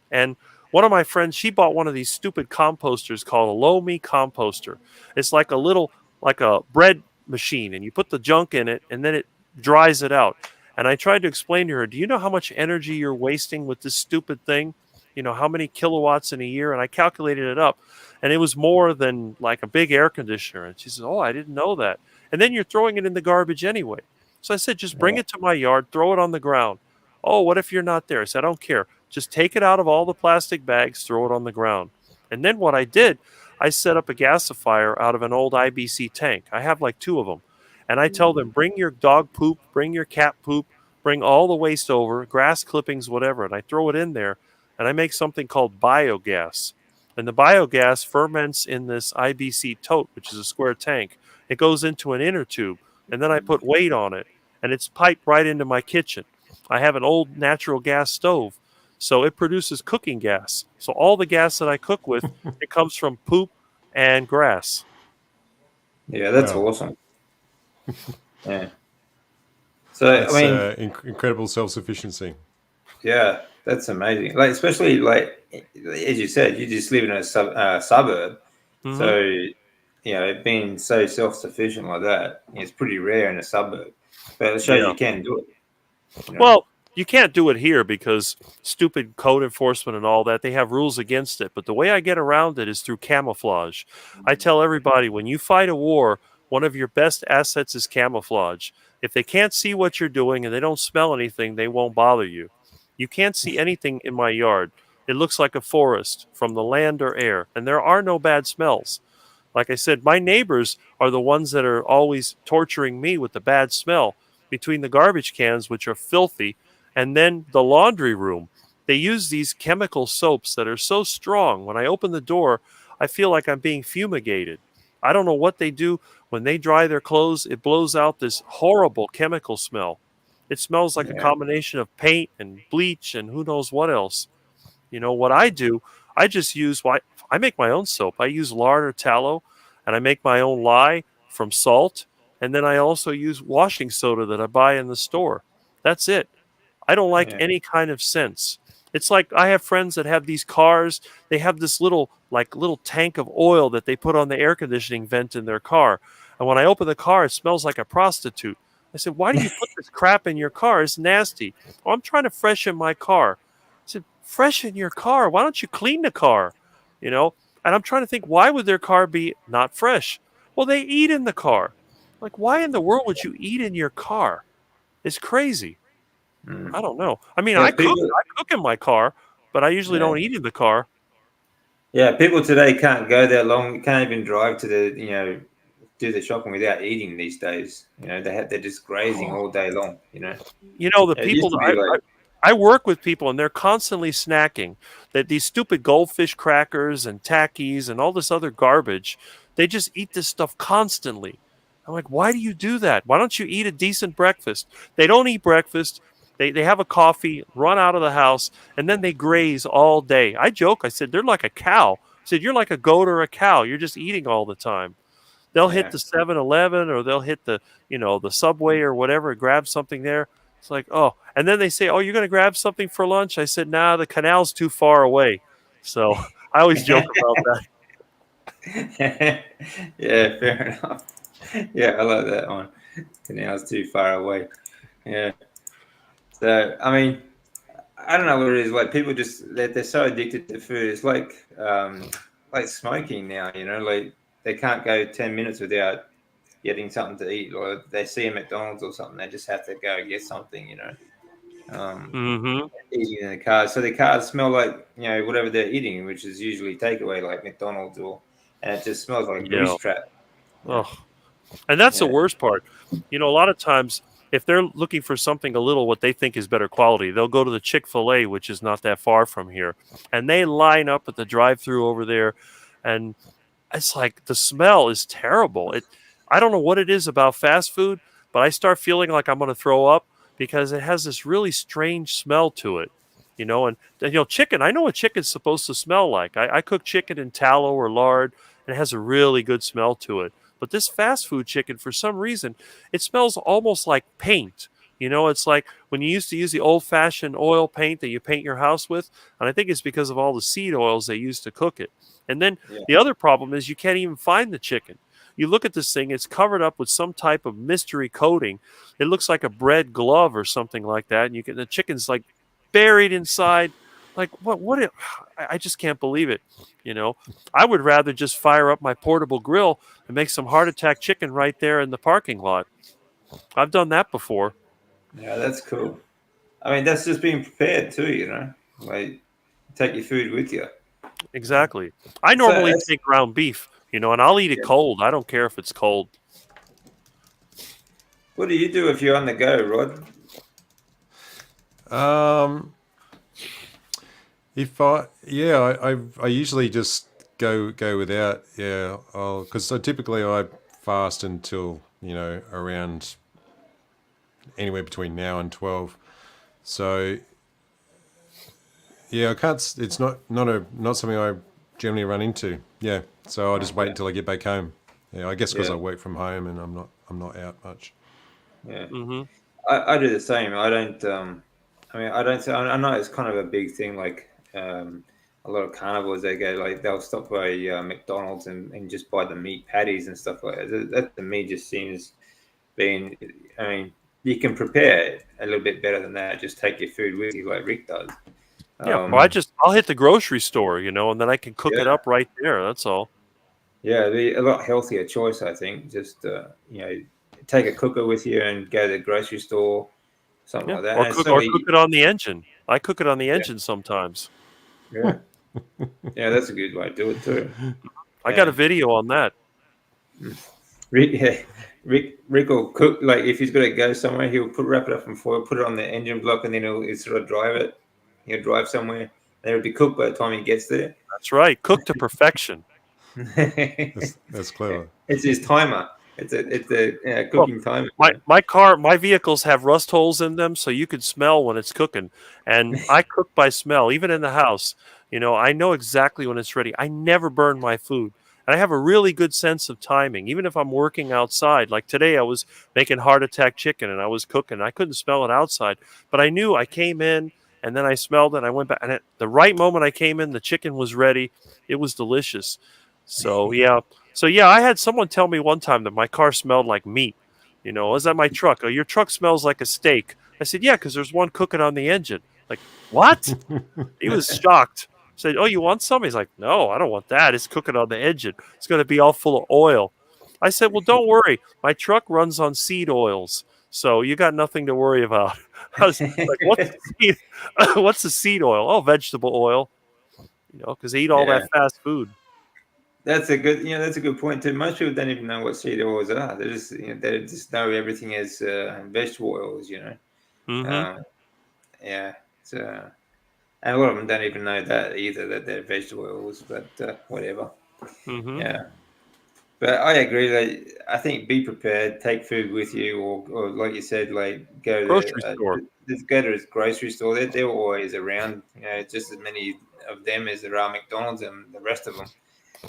And one of my friends, she bought one of these stupid composters called a Lomi composter. It's like a bread machine, and you put the junk in it, and then it dries it out. And I tried to explain to her, do you know how much energy you're wasting with this stupid thing? How many kilowatts in a year? And I calculated it up, and it was more than like a big air conditioner. And she says, oh, I didn't know that. And then you're throwing it in the garbage anyway. So I said, just bring it to my yard, throw it on the ground. Oh, what if you're not there? I said, I don't care. Just take it out of all the plastic bags, throw it on the ground. And then what I did, I set up a gasifier out of an old IBC tank. I have like two of them. And I tell them, bring your dog poop, bring your cat poop, bring all the waste over, grass clippings, whatever, and I throw it in there, and I make something called biogas. And the biogas ferments in this IBC tote, which is a square tank. It goes into an inner tube, and then I put weight on it, and it's piped right into my kitchen. I have an old natural gas stove, so it produces cooking gas. So all the gas that I cook with, it comes from poop and grass. Yeah, that's Wow, awesome. Yeah. So I that's mean, incredible self-sufficiency. yeah, that's amazing. Like especially like as you said, you just live in a suburb, Hmm. so being so self-sufficient like that is pretty rare in a suburb. But it shows Yeah. you can do it. You know. Well, you can't do it here because stupid code enforcement and all that, they have rules against it. But the way I get around it is through camouflage. I tell everybody when you fight a war, one of your best assets is camouflage. If they can't see what you're doing and they don't smell anything, they won't bother you. You can't see anything in my yard. It looks like a forest from the land or air, and there are no bad smells. Like I said, my neighbors are the ones that are always torturing me with the bad smell between the garbage cans, which are filthy, and then the laundry room. They use these chemical soaps that are so strong. When I open the door, I feel like I'm being fumigated. I don't know what they do. When they dry their clothes, it blows out this horrible chemical smell. It smells like a Yeah, combination of paint and bleach and who knows what else. What I do, I just use I make my own soap. I use lard or tallow, and I make my own lye from salt, and then I also use washing soda that I buy in the store. That's it. I don't like yeah, any kind of scents. It's like I have friends that have these cars. They have this little tank of oil that they put on the air conditioning vent in their car. And when I open the car, it smells like a prostitute. I said, "Why do you put this crap in your car? It's nasty." "Oh, I'm trying to freshen my car." I said, "Freshen your car? Why don't you clean the car?" You know? And I'm trying to think, why would their car be not fresh? Well, they eat in the car. Like, why in the world would you eat in your car? It's crazy. mm. I don't know. I mean, Yeah. I cook. People, I cook in my car, but I usually yeah, don't eat in the car. yeah. People today can't go that long. Can't even drive to do the shopping without eating these days. They're just grazing all day long. The It used people to that be like, I work with people, and they're constantly snacking. That these stupid goldfish crackers and Takis and all this other garbage, they just eat this stuff constantly. I'm like, why do you do that? Why don't you eat a decent breakfast? They don't eat breakfast. They have a coffee, run out of the house, and then they graze all day. I joke. I said they're like a cow. I said you're like a goat or a cow. You're just eating all the time. They'll hit yeah, the 7-Eleven or they'll hit the Subway or whatever, grab something there. It's like, oh, and then they say, "Oh, you're going to grab something for lunch?" I said, "Nah, the canal's too far away." So I always joke about that. yeah. Fair enough. Yeah, I like that one. Canal's too far away. Yeah. So I mean, I don't know what it is. Like people just they're so addicted to food. It's like smoking now. Like they can't go 10 minutes without getting something to eat, or they see a McDonald's or something, they just have to go get something. Um, Hmm. Eating in the cars, so the cars smell like whatever they're eating, which is usually takeaway like McDonald's, and it just smells like a Yeah. grease trap. Yeah, Oh, and that's the yeah, worst part. A lot of times, if they're looking for something a little what they think is better quality, they'll go to the Chick-fil-A, which is not that far from here, and they line up at the drive-through over there, and it's like the smell is terrible. I don't know what it is about fast food, but I start feeling like I'm going to throw up because it has this really strange smell to it. And chicken. I know what chicken's supposed to smell like. I cook chicken in tallow or lard, and it has a really good smell to it. But this fast food chicken, for some reason, it smells almost like paint. It's like when you used to use the old-fashioned oil paint that you paint your house with, and I think it's because of all the seed oils they use to cook it. And then yeah, the other problem is you can't even find the chicken. You look at this thing, it's covered up with some type of mystery coating. It looks like a bread glove or something like that. And the chicken's like buried inside. Like I just can't believe it. You know, I would rather just fire up my portable grill and make some heart attack chicken right there in the parking lot. I've done that before. yeah. That's cool. I mean, that's just being prepared too. Like take your food with you. Exactly. I So normally take ground beef, and I'll eat it yeah, cold. I don't care if it's cold. What do you do if you're on the go, Rod? Um, if I usually just go without. Yeah, because typically I fast until around anywhere between now and 12. So yeah, I can't. It's not something I generally run into. Yeah, so I just wait Okay. until I get back home. Yeah, I guess because Yeah. I work from home and I'm not out much. Yeah. Mm-hmm. I do the same. I don't. I mean, I don't. I know it's kind of a big thing. Like a lot of carnivores, they go like they'll stop by McDonald's and just buy the meat patties and stuff like that. That to me just seems being. I mean, you can prepare a little bit better than that. Just take your food with you, like Rick does. Yeah, or Um, I'll hit the grocery store, and then I can cook it yeah, up right there. That's all. yeah, a lot healthier choice, I think. Just take a cooker with you and go to the grocery store, something Yeah, like that. or And it's cook certainly, it on the engine. I cook it on the yeah, engine sometimes. yeah. Yeah, that's a good way to do it too. I got a Yeah. video on that. Rick, yeah. Rick will cook, like if he's got to go somewhere, he'll wrap it up in foil, put it on the engine block, and then he'll sort of drive it. He'll drive somewhere, and it'll be cooked by the time he gets there. That's right, cooked to perfection. That's clever. It's his timer. It's a Well, cooking timer. my vehicles have rust holes in them, so you could smell when it's cooking. And I cook by smell, even in the house. I know exactly when it's ready. I never burn my food, and I have a really good sense of timing. Even if I'm working outside, like today, I was making heart attack chicken, and I was cooking. I couldn't smell it outside, but I knew I came in, and then I smelled it. And I went back, and at the right moment I came in, the chicken was ready. It was delicious. So yeah, I had someone tell me one time that my car smelled like meat. I was at my truck. Oh, your truck smells like a steak. I said, yeah, because there's one cooking on the engine. Like, what? He was shocked. I said, oh, you want some? He's like, no, I don't want that. It's cooking on the engine. It's going to be all full of oil. I said, well, don't worry. My truck runs on seed oils, so you got nothing to worry about. I was like, what's the seed? What's the seed oil? Oh, vegetable oil. Because they eat all Yeah. that fast food. That's a good point too. Most people don't even know what seed oils are. They just know everything as vegetable oils. Mm-hmm. Um, yeah. So, and a lot of them don't even know that either, that they're vegetable oils. But whatever. Mm-hmm. Yeah. But I agree. Like, I think be prepared. Take food with you, or like you said, like Grocery store. just go to a grocery store. They're always around. Just as many of them as there are McDonald's and the rest of them.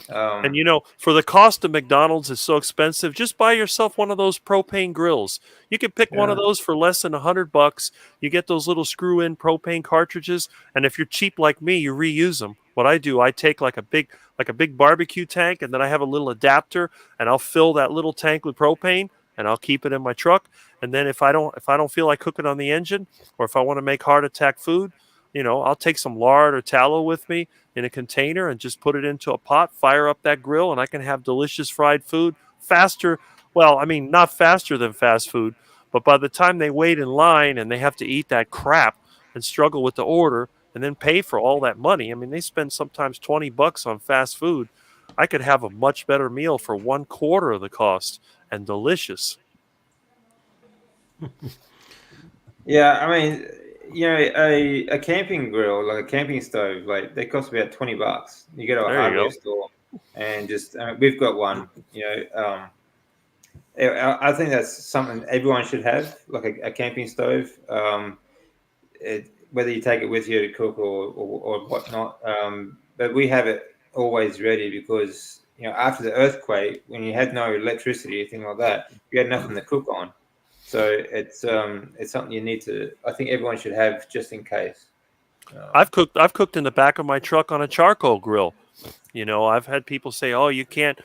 And Um, for the cost of McDonald's is so expensive, just buy yourself one of those propane grills. You can pick one of yeah. those for less than $100. You get those little screw-in propane cartridges, and if you're cheap like me, you reuse them. What I do, I take like a big barbecue tank, and then I have a little adapter, and I'll fill that little tank with propane, and I'll keep it in my truck. And then if I don't feel like cooking on the engine, or if I want to make heart attack food, I'll take some lard or tallow with me in a container and just put it into a pot, fire up that grill, and I can have delicious fried food faster. Well, I mean, not faster than fast food, but by the time they wait in line and they have to eat that crap and struggle with the order and then pay for all that money, I mean, they spend sometimes $20 on fast food. I could have a much better meal for 1/4 of the cost and delicious. Yeah, I mean, a camping grill, like a camping stove, like they cost about $20. You go to a There you hardware go. store, and just we've got one. I think that's something everyone should have, like a camping stove. Whether you take it with you to cook or whatnot, but we have it always ready because after the earthquake, when you had no electricity, anything like that, you had nothing to cook on. So it's something you need to. I think everyone should have just in case. Um, I've cooked in the back of my truck on a charcoal grill. I've had people say, "Oh, you can't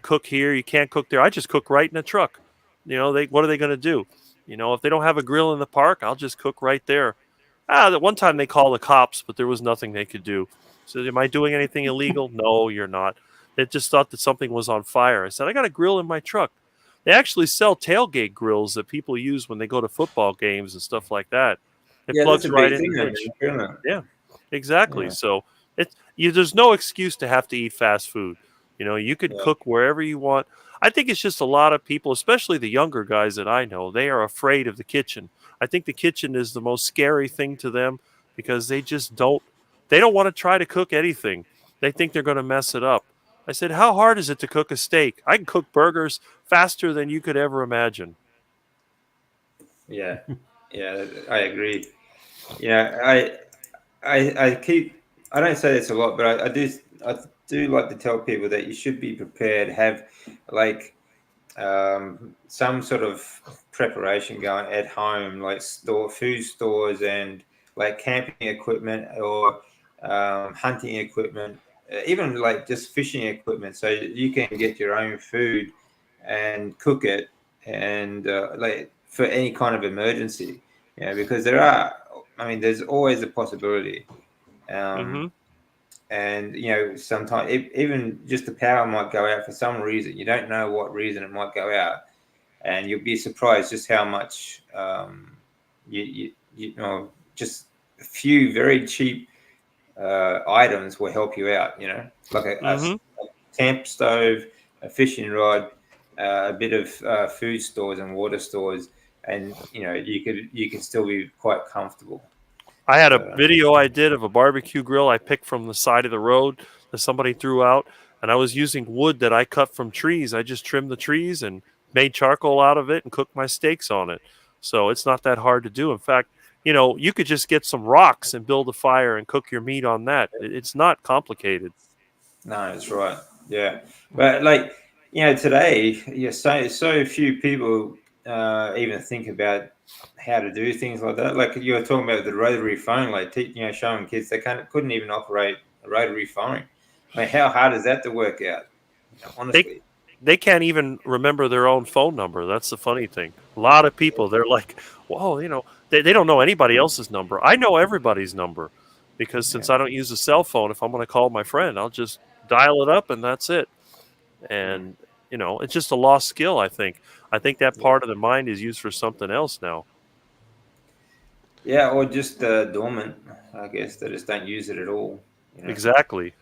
cook here, you can't cook there." I just cook right in the truck. They what are they going to do? If they don't have a grill in the park, I'll just cook right there. That one time they called the cops, but there was nothing they could do. So, am I doing anything illegal? No, you're not. They just thought that something was on fire. I said, I got a grill in my truck. They actually sell tailgate grills that people use when they go to football games and stuff like that. It yeah, that's plugs a right big in the thing, I ditch. think, isn't it? Yeah, exactly. Yeah, So there's no excuse to have to eat fast food. You could Yeah. cook wherever you want. I think it's just a lot of people, especially the younger guys that I know, they are afraid of the kitchen. I think the kitchen is the most scary thing to them because they don't want to try to cook anything. They think they're going to mess it up. I said, how hard is it to cook a steak? I can cook burgers faster than you could ever imagine. Yeah, yeah, I agree. Yeah, I keep I don't say this a lot, but I do like to tell people that you should be prepared, have like some sort of preparation going at home, like food stores and like camping equipment or hunting equipment, even like just fishing equipment, so you can get your own food and cook it, and like for any kind of emergency. Because I mean, there's always a possibility. Um, Mm-hmm. and sometimes even just the power might go out for some reason. You don't know what reason it might go out, and you'll be surprised just how much just a few very cheap items will help you out. Like a Mm-hmm. camp stove, a fishing rod, a bit of food stores and water stores, and you can still be quite comfortable. I had a So video I did of a barbecue grill I picked from the side of the road that somebody threw out, and I was using wood that I cut from trees. I just trimmed the trees and made charcoal out of it and cooked my steaks on it. So it's not that hard to do. In fact, you could just get some rocks and build a fire and cook your meat on that. It's not complicated. no, that's right. Yeah, but like today, so few people even think about how to do things like that. Like you were talking about the rotary phone, like showing kids they couldn't even operate a rotary phone. I mean, how hard is that to work out? They Honestly. they can't even remember their own phone number. That's the funny thing. A lot of people, they're like, whoa, they don't know anybody else's number. I know everybody's number because Yeah, since I don't use a cell phone, if I'm going to call my friend, I'll just dial it up and that's it. yeah, And, it's just a lost skill, I think. I think that yeah, part of the mind is used for something else now. yeah, or just dormant. I guess they just don't use it at all. You know. Exactly.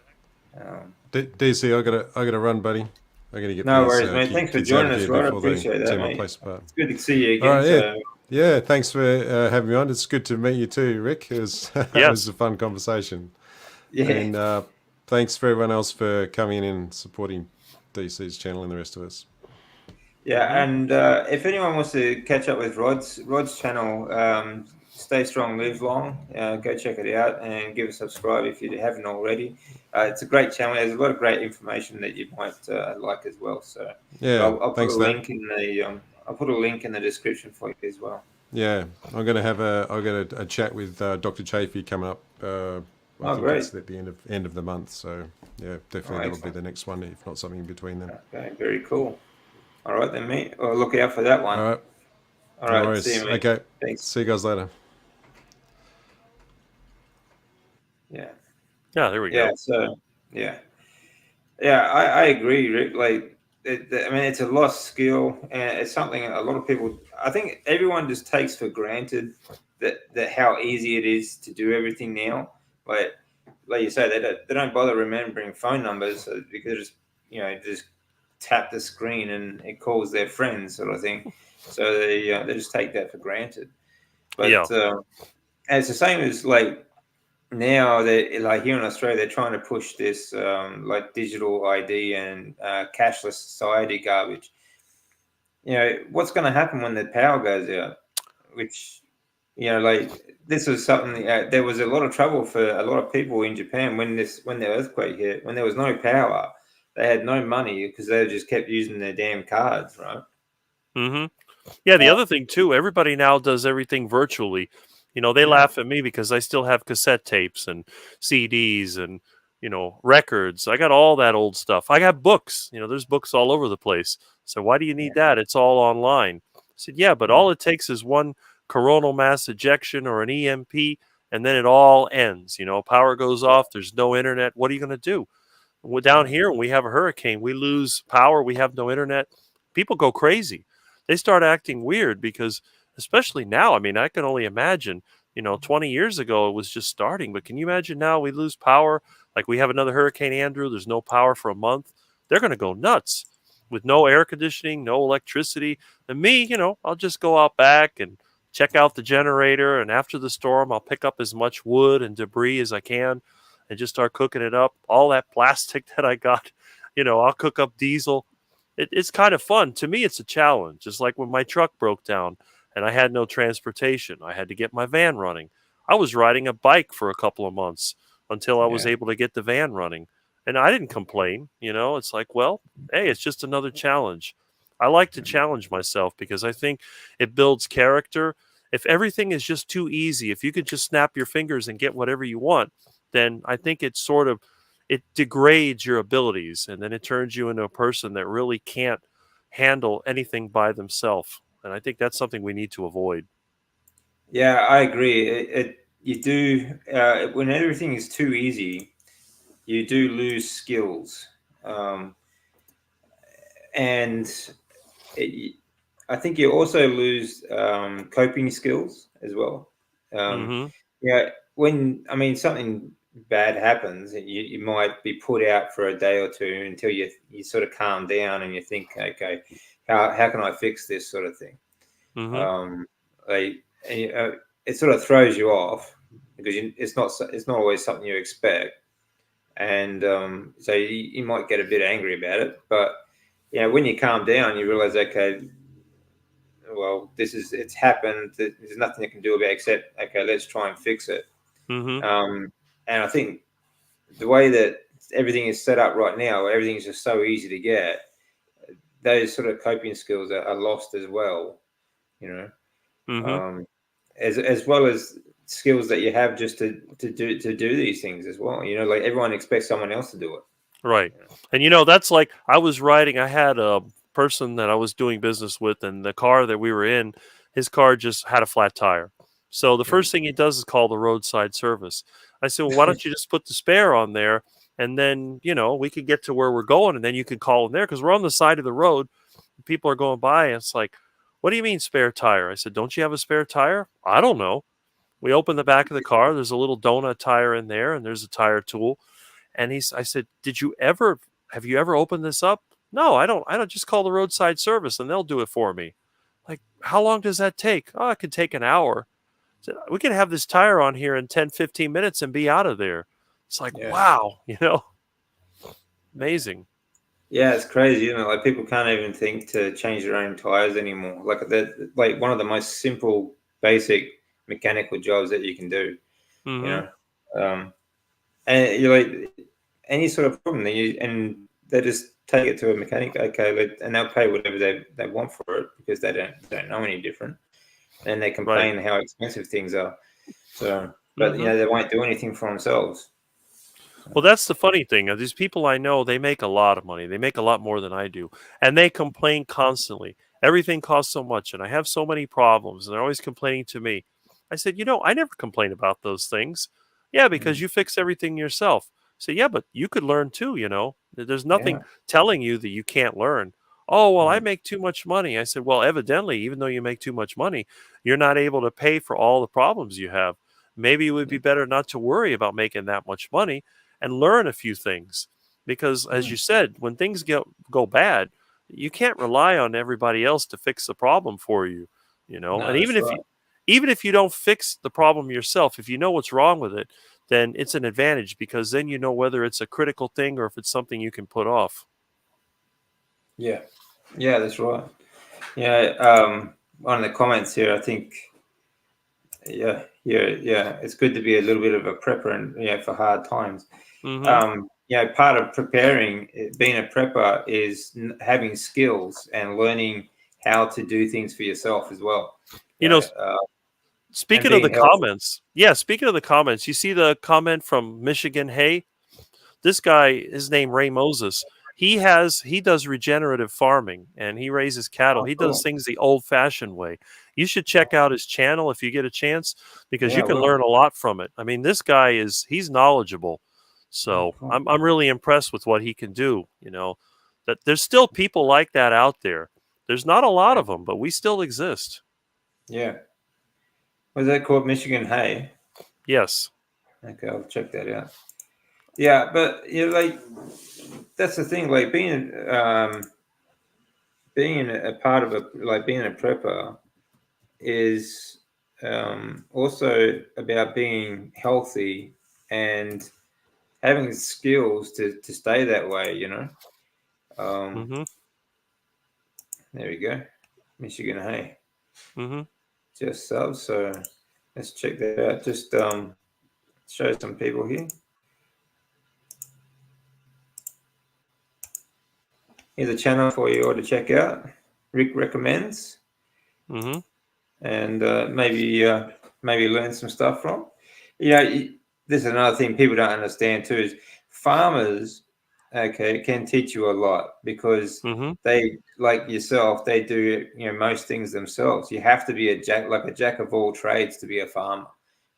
Um, DC, I gotta run, buddy. I gotta get no these worries, mate. Thanks for kids out joining of us, here Rod. I before they appreciate that, tear my mate. place apart. It's good to see you All again. right, yeah, So yeah. Thanks for having me on. It's good to meet you too, Rick. It was it was Yes. a fun conversation, yeah. and thanks for everyone else for coming in and supporting DC's channel and the rest of us. Yeah, Hmm. and if anyone wants to catch up with Rod's channel, Stay Strong, Live Long, go check it out and give a subscribe if you haven't already. It's a great channel. There's a lot of great information that you might like as well. So, but Yeah, I'll put thanks a for that. link in the I'll put a link in the description for you as well. Yeah, I'm gonna have a chat with Dr. Chafee coming up. I Oh, think great! it's at the end of the month. So yeah, Oh, definitely that'll be excellent. the next one, if not something in between them. Okay, very cool. All right then, mate. Well, look out for that one. All right, All no right, see you, worries. mate. Okay, Thanks. see you guys later. Yeah, Yeah, there we yeah. go. So, yeah. Yeah, I agree, Rick. Like, I mean, it's a lost skill, and it's something a lot of people. I think everyone just takes for granted that how easy it is to do everything now. Like you say, they don't bother remembering phone numbers because just tap the screen and it calls their friends, sort of thing. So they just take that for granted. Yeah. But and it's the same as like now they like here in Australia they're trying to push this like digital ID and cashless society garbage. What's going to happen when the power goes out? Which like this was something there was a lot of trouble for a lot of people in Japan when the earthquake hit, when there was no power, they had no money because they just kept using their damn cards, right? Hmm. Yeah, the Uh, other thing too, everybody now does everything virtually. They yeah, laugh at me because I still have cassette tapes and CDs and records. I got all that old stuff. I got books. There's books all over the place. So why do you yeah, need that? It's all online. I said, yeah, but yeah, all it takes is one coronal mass ejection or an EMP, and then it all ends. Power goes yeah, off. There's no internet. What are you going to do? Well, down here, when we have a hurricane, we lose power. We have no internet. People go crazy. They start acting weird because, especially now, I mean, I can only imagine, 20 years ago it was just starting. But can you imagine now we lose power? Like we have another Hurricane Andrew, there's no power for a month. they're going to go nuts with no air conditioning, no electricity. And me, I'll just go out back and check out the generator. And after the storm, I'll pick up as much wood and debris as I can and just start cooking it up. All that plastic that I got, I'll cook up diesel. It's kind of fun. To me, it's a challenge. Just like when my truck broke down and I had no transportation, I had to get my van running. I was riding a bike for a couple of months until I was Yeah. able to get the van running. And I didn't complain. It's like, well, hey, it's just another challenge. I like to challenge myself because I think it builds character. If everything is just too easy, if you could just snap your fingers and get whatever you want, then I think it degrades your abilities, and then it turns you into a person that really can't handle anything by themselves. And I think that's something we need to avoid. Yeah, I agree. You do when everything is too easy, you do lose skills, and it, I think you also lose coping skills as well. Um, Mm-hmm. yeah, when I mean something bad happens, you might be put out for a day or two until you sort of calm down and you think, okay, how can I fix this sort of thing? Mm-hmm. Um, like it sort of throws you off because it's not always something you expect, and so you might get a bit angry about it. But when you calm down, you realize, okay, well, it's happened. There's nothing you can do about it except, okay, let's try and fix it. Mm-hmm. And I think the way that everything is set up right now, where everything is just so easy to get, those sort of coping skills are lost as well. You know, Mm-hmm. um, as well as skills that you have just to do these things as well. Like everyone expects someone else to do it. Right. And that's like I had a person that I was doing business with, and the car that we were in, his car just had a flat tire. So the Mm. first thing he does is call the roadside service. I said, well, why don't you just put the spare on there, and then, we could get to where we're going, and then you could call in there because we're on the side of the road. People are going by, and it's like, what do you mean spare tire? I said, don't you have a spare tire? I don't know. We open the back of the car. There's a little donut tire in there, and there's a tire tool. And I said, have you ever opened this up? No, I don't. I don't just call the roadside service and they'll do it for me. Like, how long does that take? Oh, it could take an hour. I said, we can have this tire on here in 10, 15 minutes and be out of there. It's like, Yeah. wow, amazing. Yeah, it's crazy, like people can't even think to change their own tires anymore. Like that, like one of the most simple, basic mechanical jobs that you can do. You Mm-hmm. know, um, and you're like any sort of problem, and they just take it to a mechanic, okay, and they'll pay whatever they want for it because they don't know any different, and they Right. complain how expensive things are. So, but Mm-hmm. they won't do anything for themselves. Well, that's the funny thing. These people I know, they make a lot of money. They make a lot more than I do. And they complain constantly. Everything costs so much, and I have so many problems, and they're always complaining to me. I said, I never complain about those things. Yeah, because Mm. you fix everything yourself. I said, yeah, but you could learn too. There's nothing Yeah. telling you that you can't learn. Oh, well, I Mm. make too much money. I said, well, evidently, even though you make too much money, you're not able to pay for all the problems you have. Maybe it would be better not to worry about making that much money and learn a few things, because as Mm. you said, when things go bad, you can't rely on everybody else to fix the problem for you. And No, that's right. even if you don't fix the problem yourself, if you know what's wrong with it, then it's an advantage, because then you know whether it's a critical thing or if it's something you can put off. Yeah, yeah, that's right. Yeah, one of the comments here, I think, yeah, it's good to be a little bit of a prepper and for hard times. Hmm. Part of preparing, being a prepper, is having skills and learning how to do things for yourself as well. you know And Speaking of the being healthy. comments, yeah, speaking of the comments, you see the comment from Michigan Hay. This guy, his name Ray Moses. He does regenerative farming, and he raises cattle. Oh, He does cool. things the old-fashioned way. You should check out his channel if you get a chance, because you Yeah, can well, learn a lot from it. I mean, this guy he's knowledgeable. So cool. I'm really impressed with what he can do. That there's still people like that out there. There's not a lot of them, but we still exist. Yeah. Was that called Michigan Hay? Yes. Okay, I'll check that out. Yeah, but like that's the thing. Like being a part of being a prepper is also about being healthy and having skills to stay that way. Um, Mm-hmm. there we go. Michigan, hey, Mm-hmm. just sub. So let's check that out. Just show some people here. Here's a channel for you all to check out. Rick recommends, Mm-hmm. and maybe learn some stuff from. This is another thing people don't understand too is farmers. Okay, can teach you a lot because Mm-hmm. they, like yourself, they do most things themselves. You have to be a jack of all trades to be a farmer.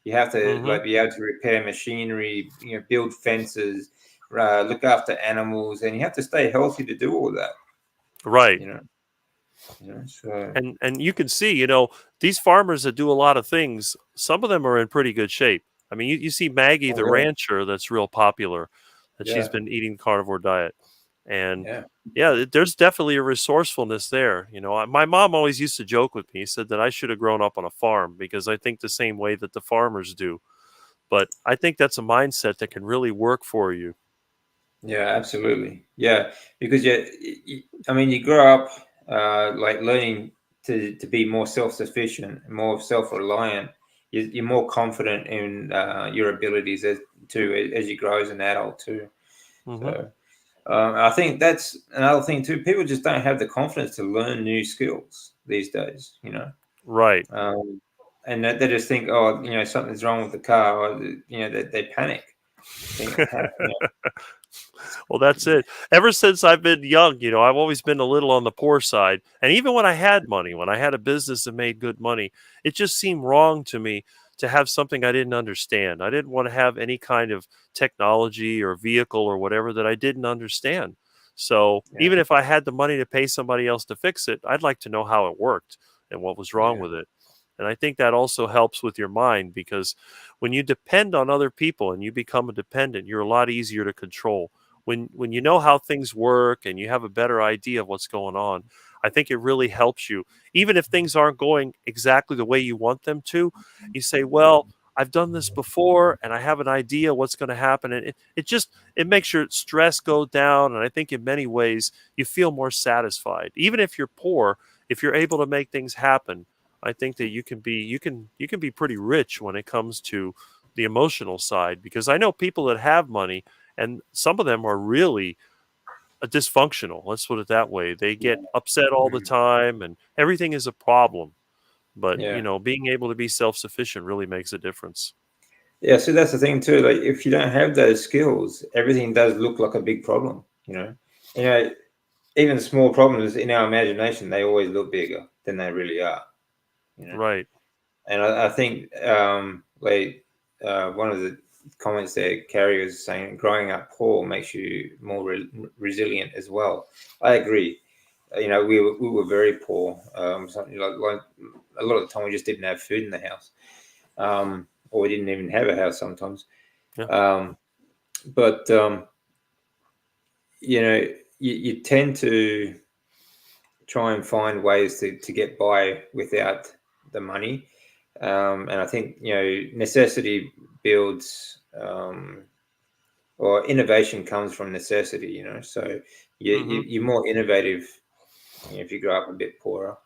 You have to Mm-hmm. be able to repair machinery, build fences, look after animals, and you have to stay healthy to do all that. Right. You know, so And you can see, these farmers that do a lot of things, some of them are in pretty good shape. I mean, you see Maggie oh, the really? rancher that's real popular, that she's Yeah, been eating carnivore diet. And yeah, yeah, there's definitely a resourcefulness there. My mom always used to joke with me, said that I should have grown up on a farm because I think the same way that the farmers do. But I think that's a mindset that can really work for you. yeah, absolutely. Yeah, because I mean, you grow up learning to be more self-sufficient, more self-reliant. You're more confident in your abilities as you grow as an adult too. Hmm. So I think that's another thing too. People just don't have the confidence to learn new skills these days. Right. And they just think, oh, something's wrong with the car, or they panic. Think, Well, that's it. Ever since I've been young, I've always been a little on the poor side. And even when I had money, when I had a business that made good money, it just seemed wrong to me to have something I didn't understand. I didn't want to have any kind of technology or vehicle or whatever that I didn't understand. So yeah, even if I had the money to pay somebody else to fix it, I'd like to know how it worked and what was wrong yeah, with it. And I think that also helps with your mind because when you depend on other people and you become a dependent, you're a lot easier to control when you know how things work and you have a better idea of what's going on. I think it really helps you. Even if things aren't going exactly the way you want them to, you say, well, I've done this before and I have an idea what's going to happen. And it makes your stress go down. And I think in many ways you feel more satisfied. Even if you're poor, if you're able to make things happen, I think that you can be pretty rich when it comes to the emotional side, because I know people that have money and some of them are really dysfunctional. Let's put it that way. They yeah, get upset all the time, and everything is a problem. But yeah. being able to be self-sufficient really makes a difference. Yeah, so that's the thing too. Like, if you don't have those skills, everything does look like a big problem. You know, even small problems in our imagination, they always look bigger than they really are. You know, Right. and I think one of the comments there, Carrie was saying, growing up poor makes you more resilient as well. I agree. We were very poor. Something like a lot of the time we just didn't have food in the house, or we didn't even have a house sometimes. Yeah. Um, but you tend to try and find ways to get by without the money. And I think necessity builds, or innovation comes from necessity. So Hmm. you're more innovative if you grow up a bit poorer.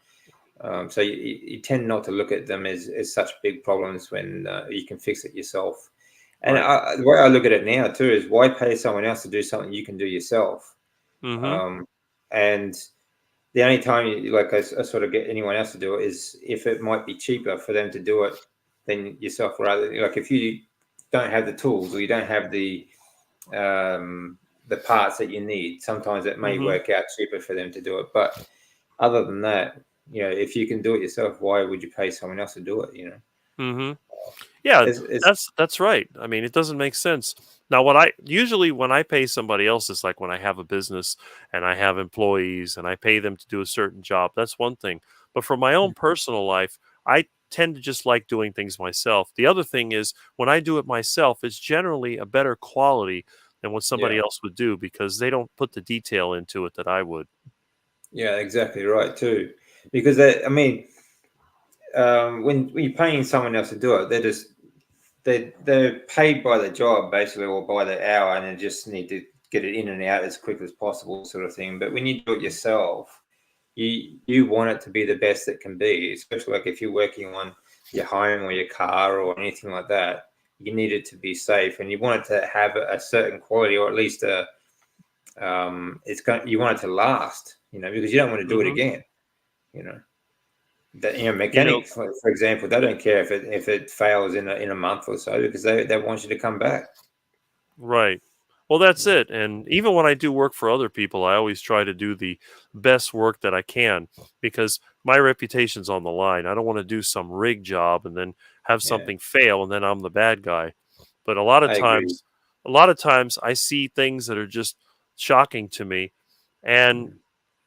So you tend not to look at them as such big problems when you can fix it yourself. And Right. the way I look at it now too is, why pay someone else to do something you can do yourself? Hmm. Um, and the only time I sort of get anyone else to do it is if it might be cheaper for them to do it than yourself. Rather, like if you don't have the tools, or you don't have the parts that you need, sometimes it may Hmm. work out cheaper for them to do it. But other than that, if you can do it yourself, why would you pay someone else to do it? Hmm. Yeah, It's that's right. I mean, it doesn't make sense. Now, when I pay somebody else, it's like when I have a business and I have employees and I pay them to do a certain job. That's one thing. But for my own personal life, I tend to just like doing things myself. The other thing is when I do it myself, it's generally a better quality and what somebody Yeah. else would do because they don't put the detail into it that I would. Yeah, exactly right too. Because I mean, when you're paying someone else to do it, they're paid by the job basically, or by the hour, and they just need to get it in and out as quick as possible, sort of thing. But when you do it yourself, you want it to be the best it can be, especially like if you're working on your home or your car or anything like that. You need it to be safe, and you want it to have a certain quality, or at least you want it to last, because you don't want to do it Hmm. again, you know. That You know, mechanics, for example, they don't care if it fails in a month or so, because they want you to come back. right. Well, that's it. And even when I do work for other people, I always try to do the best work that I can because my reputation's on the line. I don't want to do some rig job and then have Yeah, something fail and then I'm the bad guy. But I agree. a lot of times I see things that are just shocking to me. And Mm.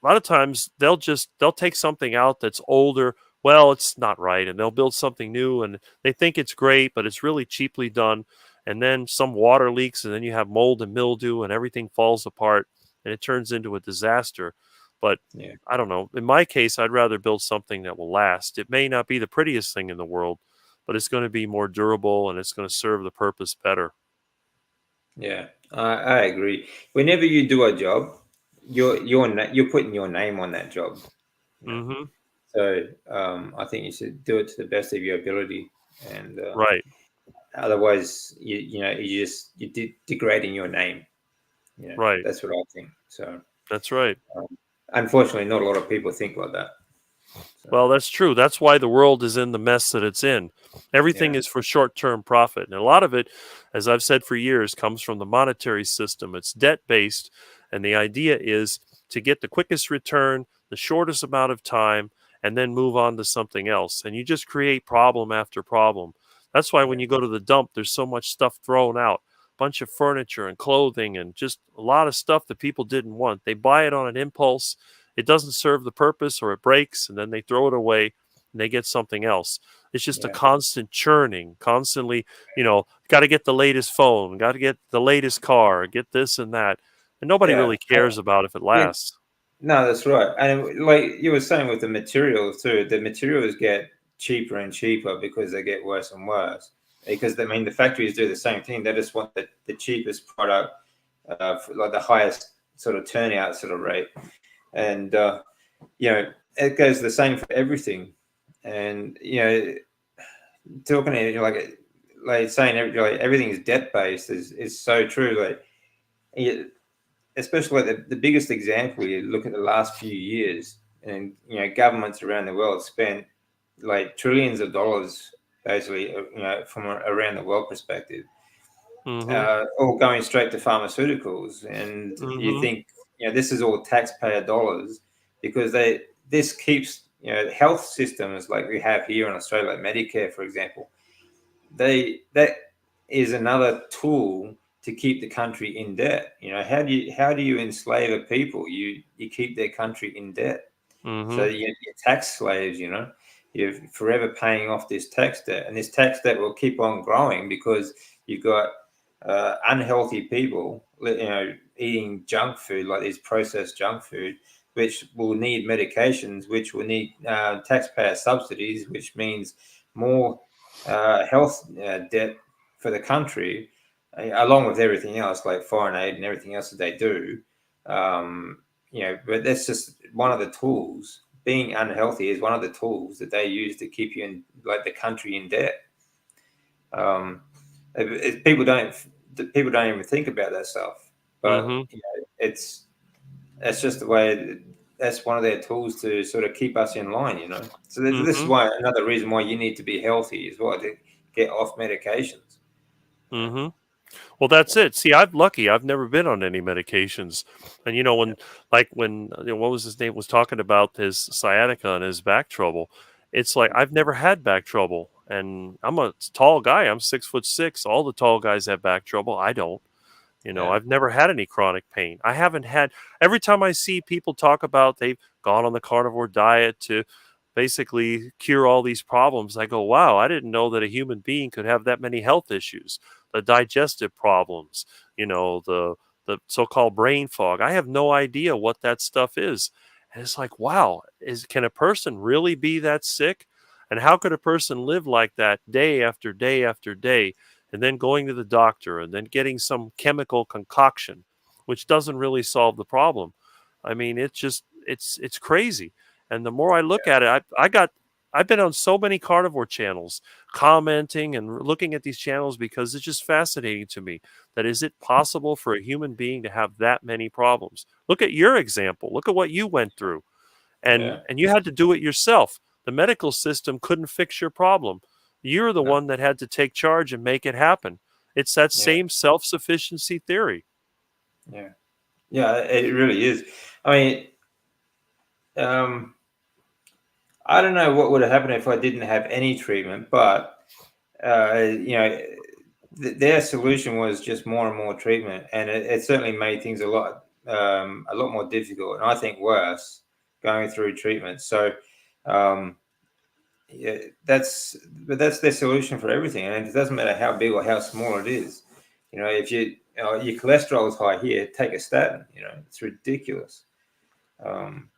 a lot of times they'll take something out that's older. Well, it's not right, and they'll build something new, and they think it's great, but it's really cheaply done. And then some water leaks, and then you have mold and mildew, and everything falls apart, and it turns into a disaster. But Yeah, I don't know. In my case, I'd rather build something that will last. It may not be the prettiest thing in the world, but it's going to be more durable, and it's going to serve the purpose better. yeah, I agree. Whenever you do a job, you're putting your name on that job, you know. Hmm. So I think you should do it to the best of your ability, and Right. otherwise, you're degrading your name. Right. That's what I think. So That's right. unfortunately, not a lot of people think like that. So Well, that's true. That's why the world is in the mess that it's in. Everything yeah, is for short term profit. And a lot of it, as I've said for years, comes from the monetary system. It's debt based. And the idea is to get the quickest return, the shortest amount of time, and then move on to something else. And you just create problem after problem. That's why when yeah, you go to the dump, there's so much stuff thrown out, bunch of furniture and clothing and just a lot of stuff that people didn't want. They buy it on an impulse, it doesn't serve the purpose or it breaks and then they throw it away and they get something else. It's just a yeah, constant churning, constantly, got to get the latest phone, got to get the latest car, get this and that. And nobody yeah. really cares about if it Yeah, lasts. no, that's right. And like you were saying with the materials too, the materials get cheaper and cheaper because they get worse and worse. Because I mean, the factories do the same thing. They just want the cheapest product, for like the highest sort of turnout sort of rate, and it goes the same for everything. And talking to like saying everything is debt based is so true. Like especially like the biggest example, you look at the last few years, and governments around the world spent like trillions of dollars, basically, from around the world perspective, Mm-hmm. all going straight to pharmaceuticals. And you Mm-hmm. think, this is all taxpayer dollars, because this keeps, health systems like we have here in Australia, like Medicare, for example. That is another tool to keep the country in debt. How do you enslave a people? You keep their country in debt. So Mm-hmm. you're tax slaves. You're forever paying off this tax debt, and this tax debt will keep on growing because you've got unhealthy people, eating junk food, like this processed junk food, which will need medications, which will need taxpayer subsidies, which means more health debt for the country, along with everything else like foreign aid and everything else that they do. But that's just one of the tools. Being unhealthy is one of the tools that they use to keep you in, like, the country in debt. Um, people don't even think about that stuff, but Mm-hmm. that's just the way. That's one of their tools to sort of keep us in line. So this is Mm-hmm. why, another reason why you need to be healthy is why, to get off medications. Yeah, Mm-hmm. Well, that's it. See, I'm lucky. I've never been on any medications. And when, like, what was his name was talking about his sciatica and his back trouble. It's like I've never had back trouble, and I'm a tall guy. I'm 6'6". All the tall guys have back trouble. I don't. yeah, I've never had any chronic pain. I haven't had. Every time I see people talk about they've gone on the carnivore diet to basically cure all these problems. I go, wow, I didn't know that a human being could have that many health issues, the digestive problems, the so-called brain fog. I have no idea what that stuff is. And it's like, wow, can a person really be that sick? And how could a person live like that day after day after day, and then going to the doctor and then getting some chemical concoction, which doesn't really solve the problem? I mean, it's crazy. And the more I look at it, I've been on so many carnivore channels, commenting and looking at these channels because it's just fascinating to me. That is it possible for a human being to have that many problems? Look at your example. Look at what you went through, Yeah. and you had to do it yourself. The medical system couldn't fix your problem. You're the No. one that had to take charge and make it happen. It's that Yeah. same self-sufficiency theory. Yeah. Yeah. It really is. I mean, um, I don't know what would have happened if I didn't have any treatment, but their solution was just more and more treatment, and it certainly made things a lot more difficult, and I think worse going through treatment. So, um, yeah, that's their solution for everything, and it doesn't matter how big or how small it is. If your cholesterol is high here, take a statin. It's ridiculous. Um,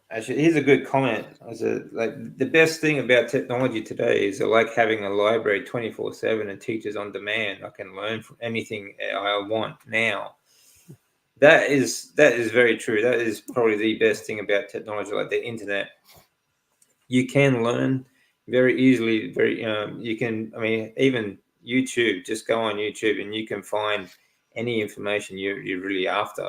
Actually, here's a good comment. I said, like, the best thing about technology today is like having a library 24/7 and teachers on demand. I can learn from anything I want now. That is very true. That is probably the best thing about technology, like the internet. You can learn very easily. You can. I mean, even YouTube. Just go on YouTube and you can find any information you're really after.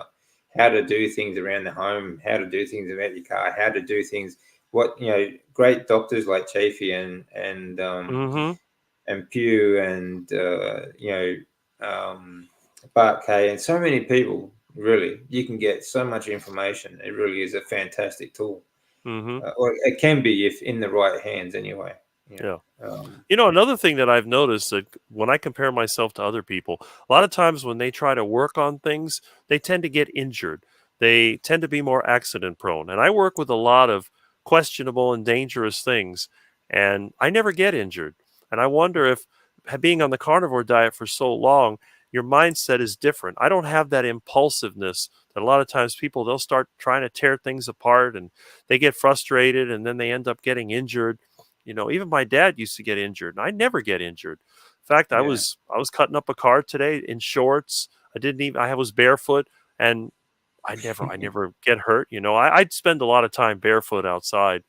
How to do things around the home, how to do things about your car, how to do things. Great doctors like Chafee Mm-hmm. and Pew and Bart Kay and so many people. Really, you can get so much information. It really is a fantastic tool, Mm-hmm. or it can be if in the right hands. Anyway, Yeah. um, Another thing that I've noticed that when I compare myself to other people, a lot of times when they try to work on things, they tend to get injured. They tend to be more accident prone. And I work with a lot of questionable and dangerous things, and I never get injured. And I wonder if being on the carnivore diet for so long, your mindset is different. I don't have that impulsiveness that a lot of times they'll start trying to tear things apart and they get frustrated and then they end up getting injured. Even my dad used to get injured, and I never get injured. In fact, I yeah, was I was cutting up a car today in shorts. I was barefoot, and I never get hurt. I'd spend a lot of time barefoot outside,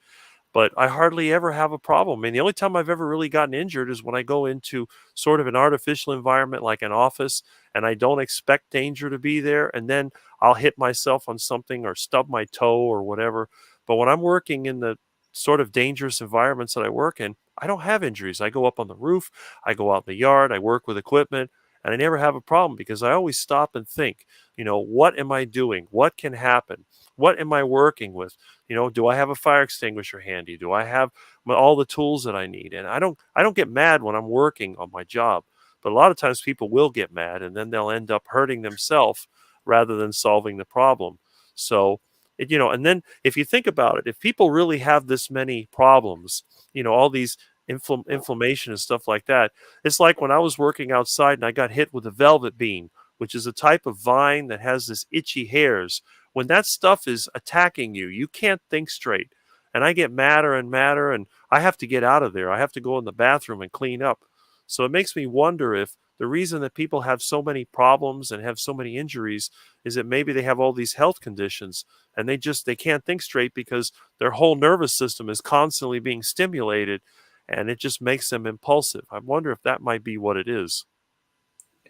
but I hardly ever have a problem. I mean, the only time I've ever really gotten injured is when I go into sort of an artificial environment like an office and I don't expect danger to be there. And then I'll hit myself on something or stub my toe or whatever. But when I'm working in the sort of dangerous environments that I work in, I don't have injuries. I go up on the roof, I go out in the yard, I work with equipment, and I never have a problem because I always stop and think, what am I doing? What can happen? What am I working with? Do I have a fire extinguisher handy? Do I have all the tools that I need? And I don't get mad when I'm working on my job, but a lot of times people will get mad and then they'll end up hurting themselves rather than solving the problem. So and then if you think about it, if people really have this many problems, all these inflammation and stuff like that, it's like when I was working outside and I got hit with a velvet bean, which is a type of vine that has this itchy hairs. When that stuff is attacking you, you can't think straight. And I get madder and madder, and I have to get out of there. I have to go in the bathroom and clean up. So it makes me wonder if the reason that people have so many problems and have so many injuries is that maybe they have all these health conditions and they can't think straight because their whole nervous system is constantly being stimulated and it just makes them impulsive. I wonder if that might be what it is.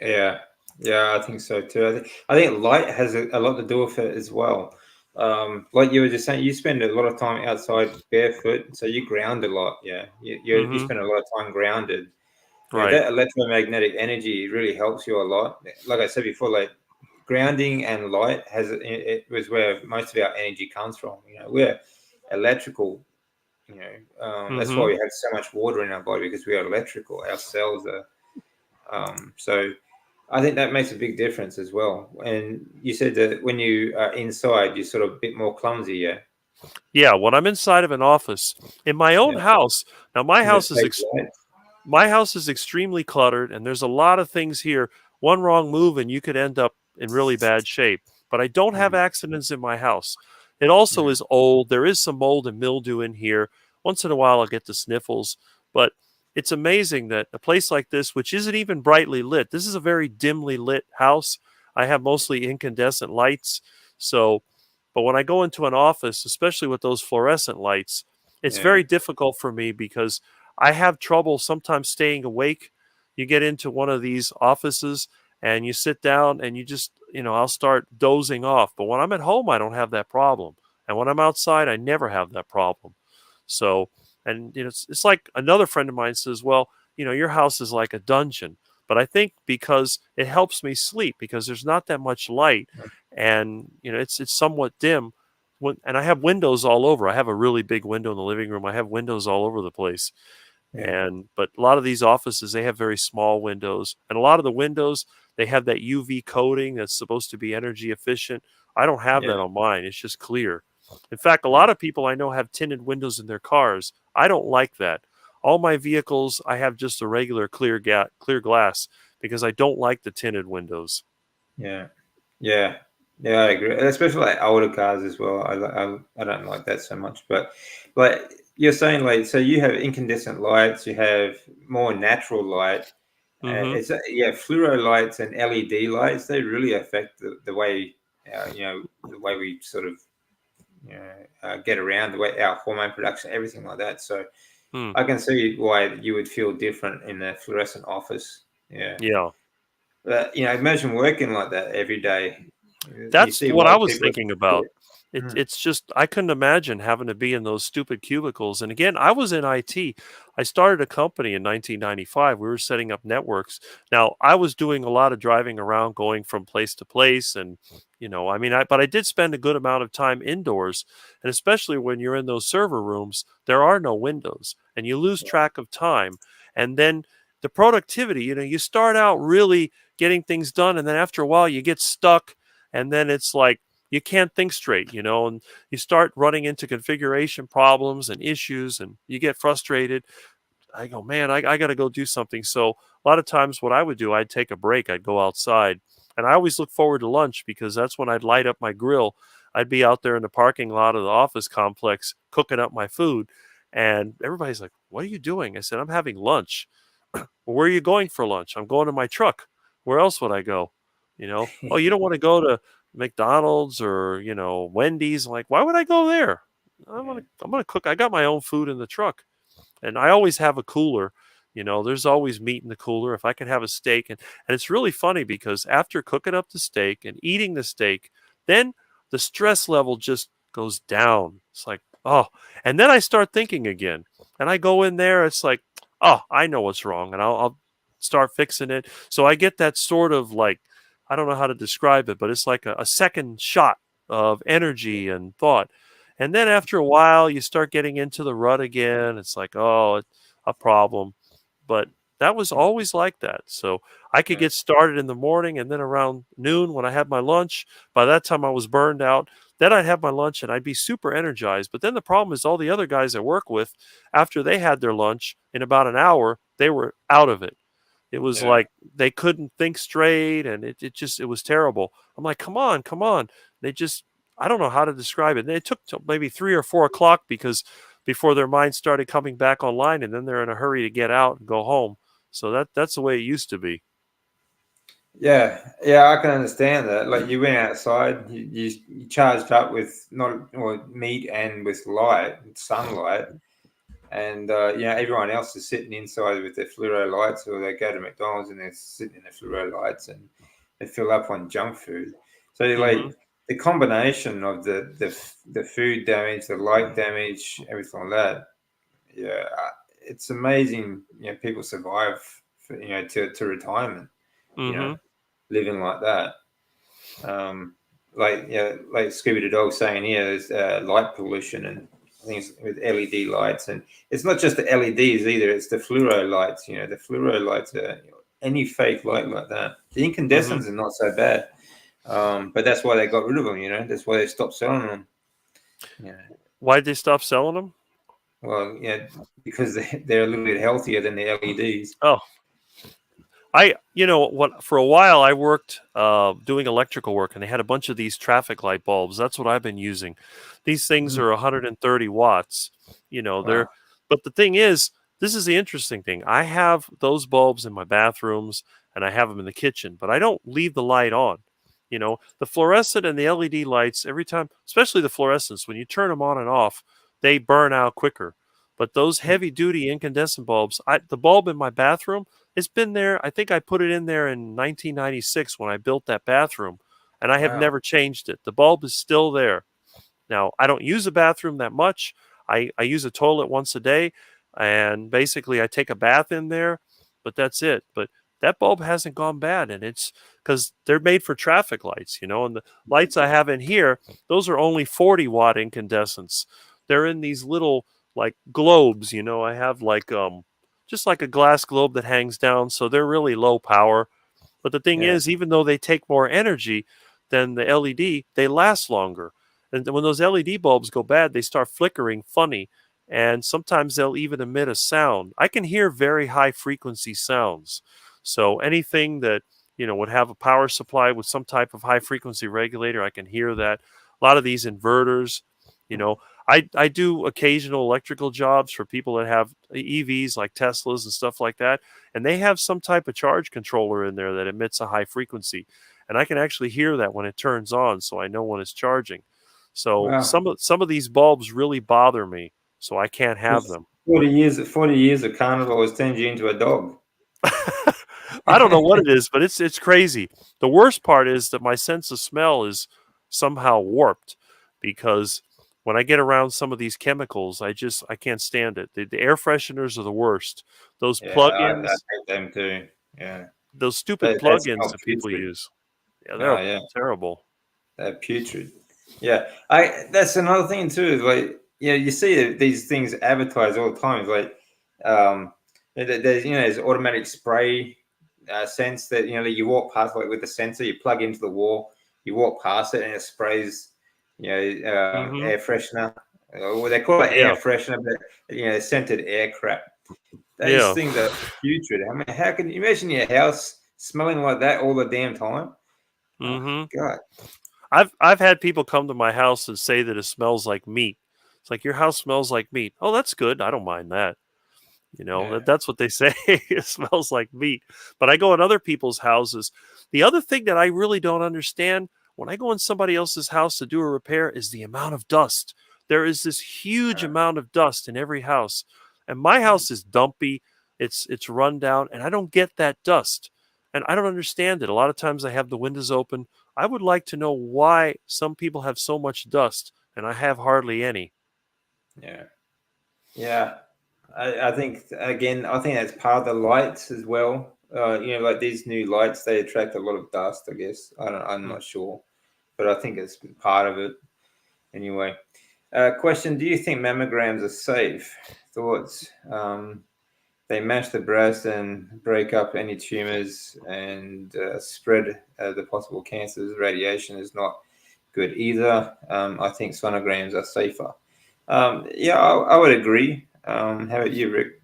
yeah, yeah. I think so too. I think light has a lot to do with it as well. Like you were just saying, you spend a lot of time outside barefoot, so you ground a lot. Yeah, you Mm-hmm. spend a lot of time grounded. Right. That electromagnetic energy really helps you a lot. Like I said before, like grounding and light it was where most of our energy comes from. We're electrical. That's why Mm-hmm. we have so much water in our body because we are electrical. Our cells are. So I think that makes a big difference as well. And you said that when you are inside, you're sort of a bit more clumsy. Yeah. Yeah, when I'm inside of an office in my own Yeah. house. Now my Is it house is fake lights? extremely cluttered, and there's a lot of things here. One wrong move and you could end up in really bad shape. But I don't have Mm, accidents in my house. It also mm, is old. There is some mold and mildew in here. Once in a while I'll get the sniffles, but it's amazing that a place like this, which isn't even brightly lit, this is a very dimly lit house. I have mostly incandescent lights. So, but when I go into an office, especially with those fluorescent lights, it's yeah. very difficult for me because I have trouble sometimes staying awake. You get into one of these offices and you sit down and you just, I'll start dozing off. But when I'm at home, I don't have that problem. And when I'm outside, I never have that problem. So, and it's like another friend of mine says, well, your house is like a dungeon. But I think because it helps me sleep because there's not that much light, and it's somewhat dim. And I have windows all over. I have a really big window in the living room. I have windows all over the place. Yeah. And but a lot of these offices, they have very small windows, and a lot of the windows, they have that UV coating that's supposed to be energy efficient. I don't have that Yeah. on mine. It's just clear. In fact, a Yeah. lot of people I know have tinted windows in their cars. I don't like that. All my vehicles, I have just a regular clear glass because I don't like the tinted windows. Yeah. Yeah. Yeah, I agree. Especially like older cars as well. I don't like that so much. But like you're saying, like so you have incandescent lights, you have more natural light. Mm-hmm. It's yeah, fluoro lights and LED lights. They really affect the way the way we sort of get around, the way our hormone production, everything like that. So Hmm. I can see why you would feel different in a fluorescent office. Yeah. Yeah. But imagine working like that every day. You That's see what why I was people. thinking about. Mm, It's just I couldn't imagine having to be in those stupid cubicles. And again, I was in IT. I started a company in 1995. We were setting up networks. Now, I was doing a lot of driving around, going from place to place, and but I did spend a good amount of time indoors. And especially when you're in those server rooms, there are no windows, and you lose track of time. And then the productivity, you start out really getting things done, and then after a while, you get stuck, and then it's like you can't think straight, and you start running into configuration problems and issues, and you get frustrated. I go, man, I got to go do something. So a lot of times, what I would do, I'd take a break, I'd go outside, and I always look forward to lunch because that's when I'd light up my grill. I'd be out there in the parking lot of the office complex cooking up my food, and everybody's like, "What are you doing?" I said, "I'm having lunch." Well, where are you going for lunch? I'm going to my truck. Where else would I go? Oh, you don't want to go to McDonald's or, Wendy's. I'm like, why would I go there? yeah, I'm gonna cook. I got my own food in the truck. And I always have a cooler. There's always meat in the cooler. If I can have a steak, and it's really funny because after cooking up the steak and eating the steak, then the stress level just goes down. It's like, oh, and then I start thinking again. And I go in there, it's like, oh, I know what's wrong, and I'll start fixing it. So I get that sort of like, I don't know how to describe it, but it's like a second shot of energy and thought. And then after a while, you start getting into the rut again. It's like, oh, a problem. But that was always like that. So I could yeah, get started in the morning, and then around noon when I had my lunch, by that time I was burned out. Then I'd have my lunch and I'd be super energized. But then the problem is all the other guys I work with, after they had their lunch in about an hour, they were out of it. It was yeah, like they couldn't think straight, and it was terrible. I'm like, come on, come on. They just, I don't know how to describe it. And it took till maybe 3 or 4 o'clock because before their minds started coming back online, and then they're in a hurry to get out and go home. So that's the way it used to be. yeah, yeah. I can understand that. Like you went outside, you charged up with not or meat and with light, sunlight, and everyone else is sitting inside with their fluoro lights, or they go to McDonald's and they're sitting in the fluoro lights and they fill up on junk food. So Hmm. like the combination of the food damage, the light damage, everything like that. Yeah, it's amazing. People survive to retirement. You know, Hmm. living like that. Um, like Scooby the Dog saying here, there's light pollution and things with LED lights, and it's not just the LEDs either. It's the fluoro lights. The fluoro lights are any fake light like that. The Hmm. incandescents are not so bad, but that's why they got rid of them. That's why they stopped selling them. Yeah. Why'd they stop selling them? Well, yeah, because they're a little bit healthier than the LEDs. Oh, you know what? For a while, I worked doing electrical work, and they had a bunch of these traffic light bulbs. That's what I've been using. These things Mm, are 130 watts. You know, wow. but the thing is, this is the interesting thing. I have those bulbs in my bathrooms, and I have them in the kitchen, but I don't leave the light on. You know, the fluorescent and the LED lights, every time, especially the fluorescents, when you turn them on and off, they burn out quicker. But those Mm, heavy duty incandescent bulbs, the bulb in my bathroom, it's been there. I think I put it in there in 1996 when I built that bathroom, and I have wow. never changed it. The bulb is still there. Now, I don't use a bathroom that much. I use a toilet once a day, and basically I take a bath in there, but that's it. But that bulb hasn't gone bad, and it's because they're made for traffic lights, you know, and the lights I have in here, those are only 40-watt incandescents. They're in these little like globes, you know. I have like just like a glass globe that hangs down, so they're really low power. But the thing Yeah. is, even though they take more energy than the LED, they last longer. And when those LED bulbs go bad, they start flickering funny. And sometimes they'll even emit a sound. I can hear very high frequency sounds. So anything that, you know, would have a power supply with some type of high frequency regulator, I can hear that. A lot of these inverters, you know, I do occasional electrical jobs for people that have EVs like Teslas and stuff like that, and they have some type of charge controller in there that emits a high frequency, and I can actually hear that when it turns on, so I know when it's charging. So Wow. some of these bulbs really bother me, so I can't have It's them. 40 years of carnivores turned you into a dog. I don't know what it is, but it's crazy. The worst part is that my sense of smell is somehow warped because when I get around some of these chemicals, I can't stand it. The air fresheners are the worst. Those Yeah, I plugins, hate them too. Yeah, those stupid they plugins smell that people putrid. use. Yeah, they're Oh yeah, terrible. they're putrid. Yeah, I. That's another thing too. Is like, yeah, you see these things advertised all the time. It's like, there's there's automatic spray sense that you walk past, like with the sensor, you plug into the wall, you walk past it, and it sprays, Hmm. air freshener. Well, they call it air Yeah, freshener, but scented air crap. Those yeah. things are putrid. I mean, how can you imagine your house smelling like that all the damn time? Oh, Hmm. God. I've had people come to my house and say that it smells like meat. It's like your house smells like meat. Oh, that's good. I don't mind that. You know, Yeah. that's what they say. It smells like meat. But I go in other people's houses. The other thing that I really don't understand when I go in somebody else's house to do a repair is the amount of dust. There is this huge Uh, amount of dust in every house. And my house is dumpy. It's run down and I don't get that dust. And I don't understand it. A lot of times I have the windows open. I would like to know why some people have so much dust and I have hardly any. yeah. Yeah. I think again, I think that's part of the lights as well. Like these new lights, they attract a lot of dust. I guess I'm Hmm. not sure, but I think it's part of it anyway. Question: Do you think mammograms are safe? Thoughts? They mash the breast and break up any tumors and spread the possible cancers. Radiation is not good either. I think sonograms are safer. Yeah, I would agree. How about you, Rick?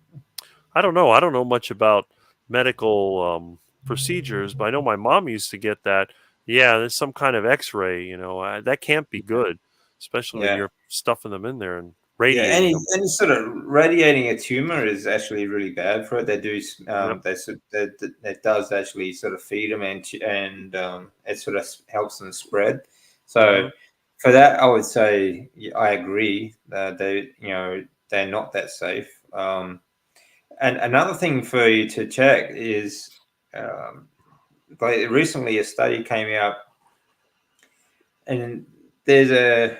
I don't know. I don't know much about medical procedures, but I know my mom used to get that. Yeah, there's some kind of X-ray. You know, that can't be good, especially when Yeah, you're stuffing them in there and yeah. radiating them. Any sort of radiating a tumor is actually really bad for it. They do. Yep. That does actually sort of feed them and it sort of helps them spread. So Hmm. for that, I would say I agree that they're not that safe. And another thing for you to check is, um, like recently a study came out, and there's a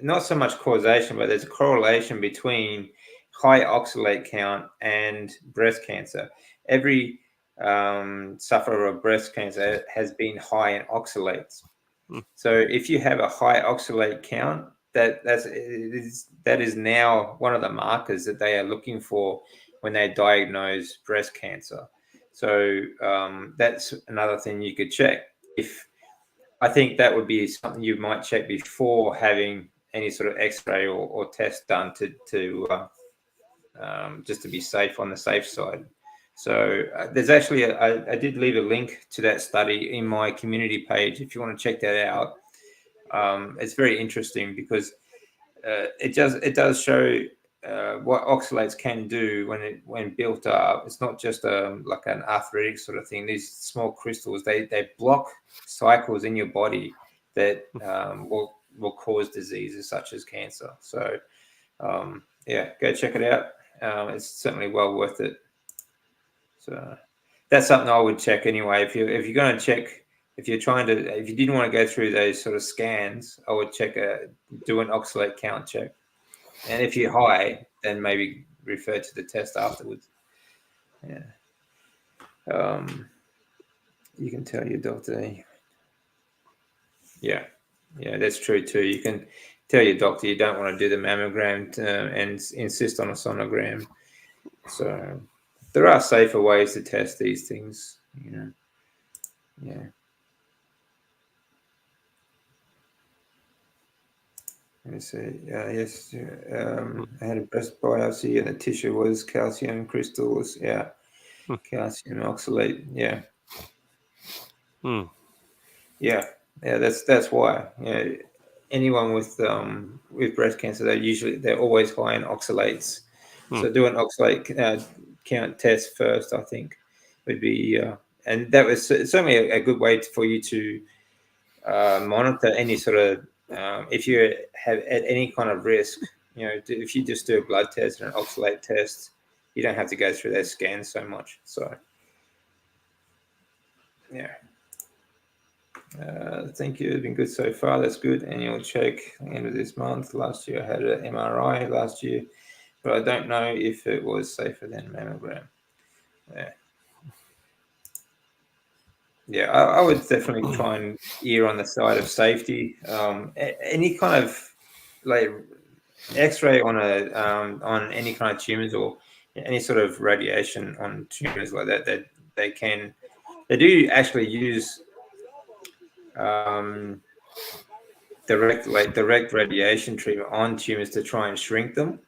not so much causation, but there's a correlation between high oxalate count and breast cancer. Every sufferer of breast cancer has been high in oxalates. So if you have a high oxalate count, that is now one of the markers that they are looking for when they diagnose breast cancer. So that's another thing you could check. If I think that would be something you might check before having any sort of X-ray or test done to just to be safe on the safe side. So there's actually I did leave a link to that study in my community page if you want to check that out. It's very interesting because it does show what oxalates can do when built up. It's not just like an arthritic sort of thing. These small crystals they block cycles in your body that will cause diseases such as cancer. So yeah, go check it out. It's certainly well worth it. So that's something I would check anyway. If you're going to check, if you didn't want to go through those sort of scans, I would do an oxalate count check. And if you're high, then maybe refer to the test afterwards. Yeah. You can tell your doctor. Yeah, that's true too. You can tell your doctor you don't want to do the mammogram and insist on a sonogram. So there are safer ways to test these things, Yeah. Let me see. Yes. I had a breast biopsy and the tissue was calcium crystals. Yeah. Calcium oxalate. Yeah. Yeah. That's why. Anyone with breast cancer, they're always high in oxalates. So do an oxalate count test first, I think, would be, and that was certainly a good way for you to monitor any sort of if you have at any kind of risk. If you just do a blood test and an oxalate test, you don't have to go through those scans so much. So yeah. Thank you. It's been good so far. That's good. Annual check end of this month. Last year I had an MRI last year, but I don't know if it was safer than mammogram. Yeah, I would definitely try and err on the side of safety. Any kind of like X-ray on any kind of tumors or any sort of radiation on tumors like that they do actually use direct radiation treatment on tumors to try and shrink them,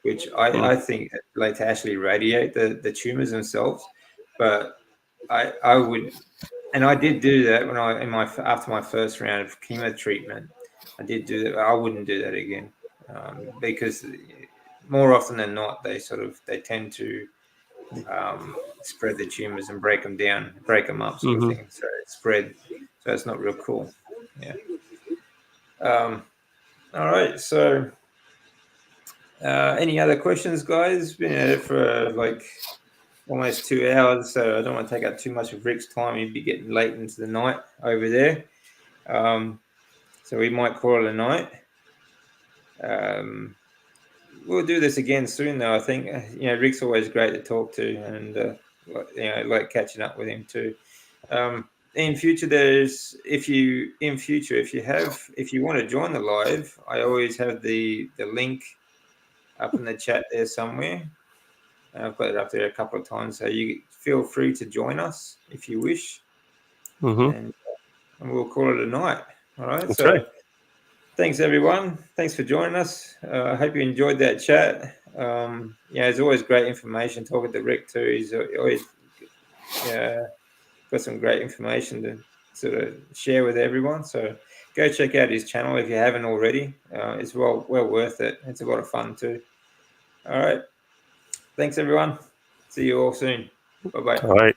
which I think like to actually radiate the tumors themselves. But I would, and I did do that when after my first round of chemo treatment. I did do that. I wouldn't do that again because more often than not they tend to spread the tumors and break them up, sort of thing. So it's not real cool. Yeah. All right. So, any other questions, guys? Been at it for like almost 2 hours, so I don't want to take up too much of Rick's time. He'd be getting late into the night over there. So we might call it a night. We'll do this again soon, though. I think Rick's always great to talk to, and like catching up with him too. In future, if you want to join the live, I always have the link up in the chat there somewhere. I've got it up there a couple of times, so you feel free to join us if you wish, and we'll call it a night. All right. That's so right. Thanks, everyone. Thanks for joining us. I hope you enjoyed that chat. It's always great information talking to Rick too. He's always got some great information to sort of share with everyone. So go check out his channel if you haven't already. It's well worth it. It's a lot of fun too. All right. Thanks, everyone. See you all soon. Bye-bye. All right.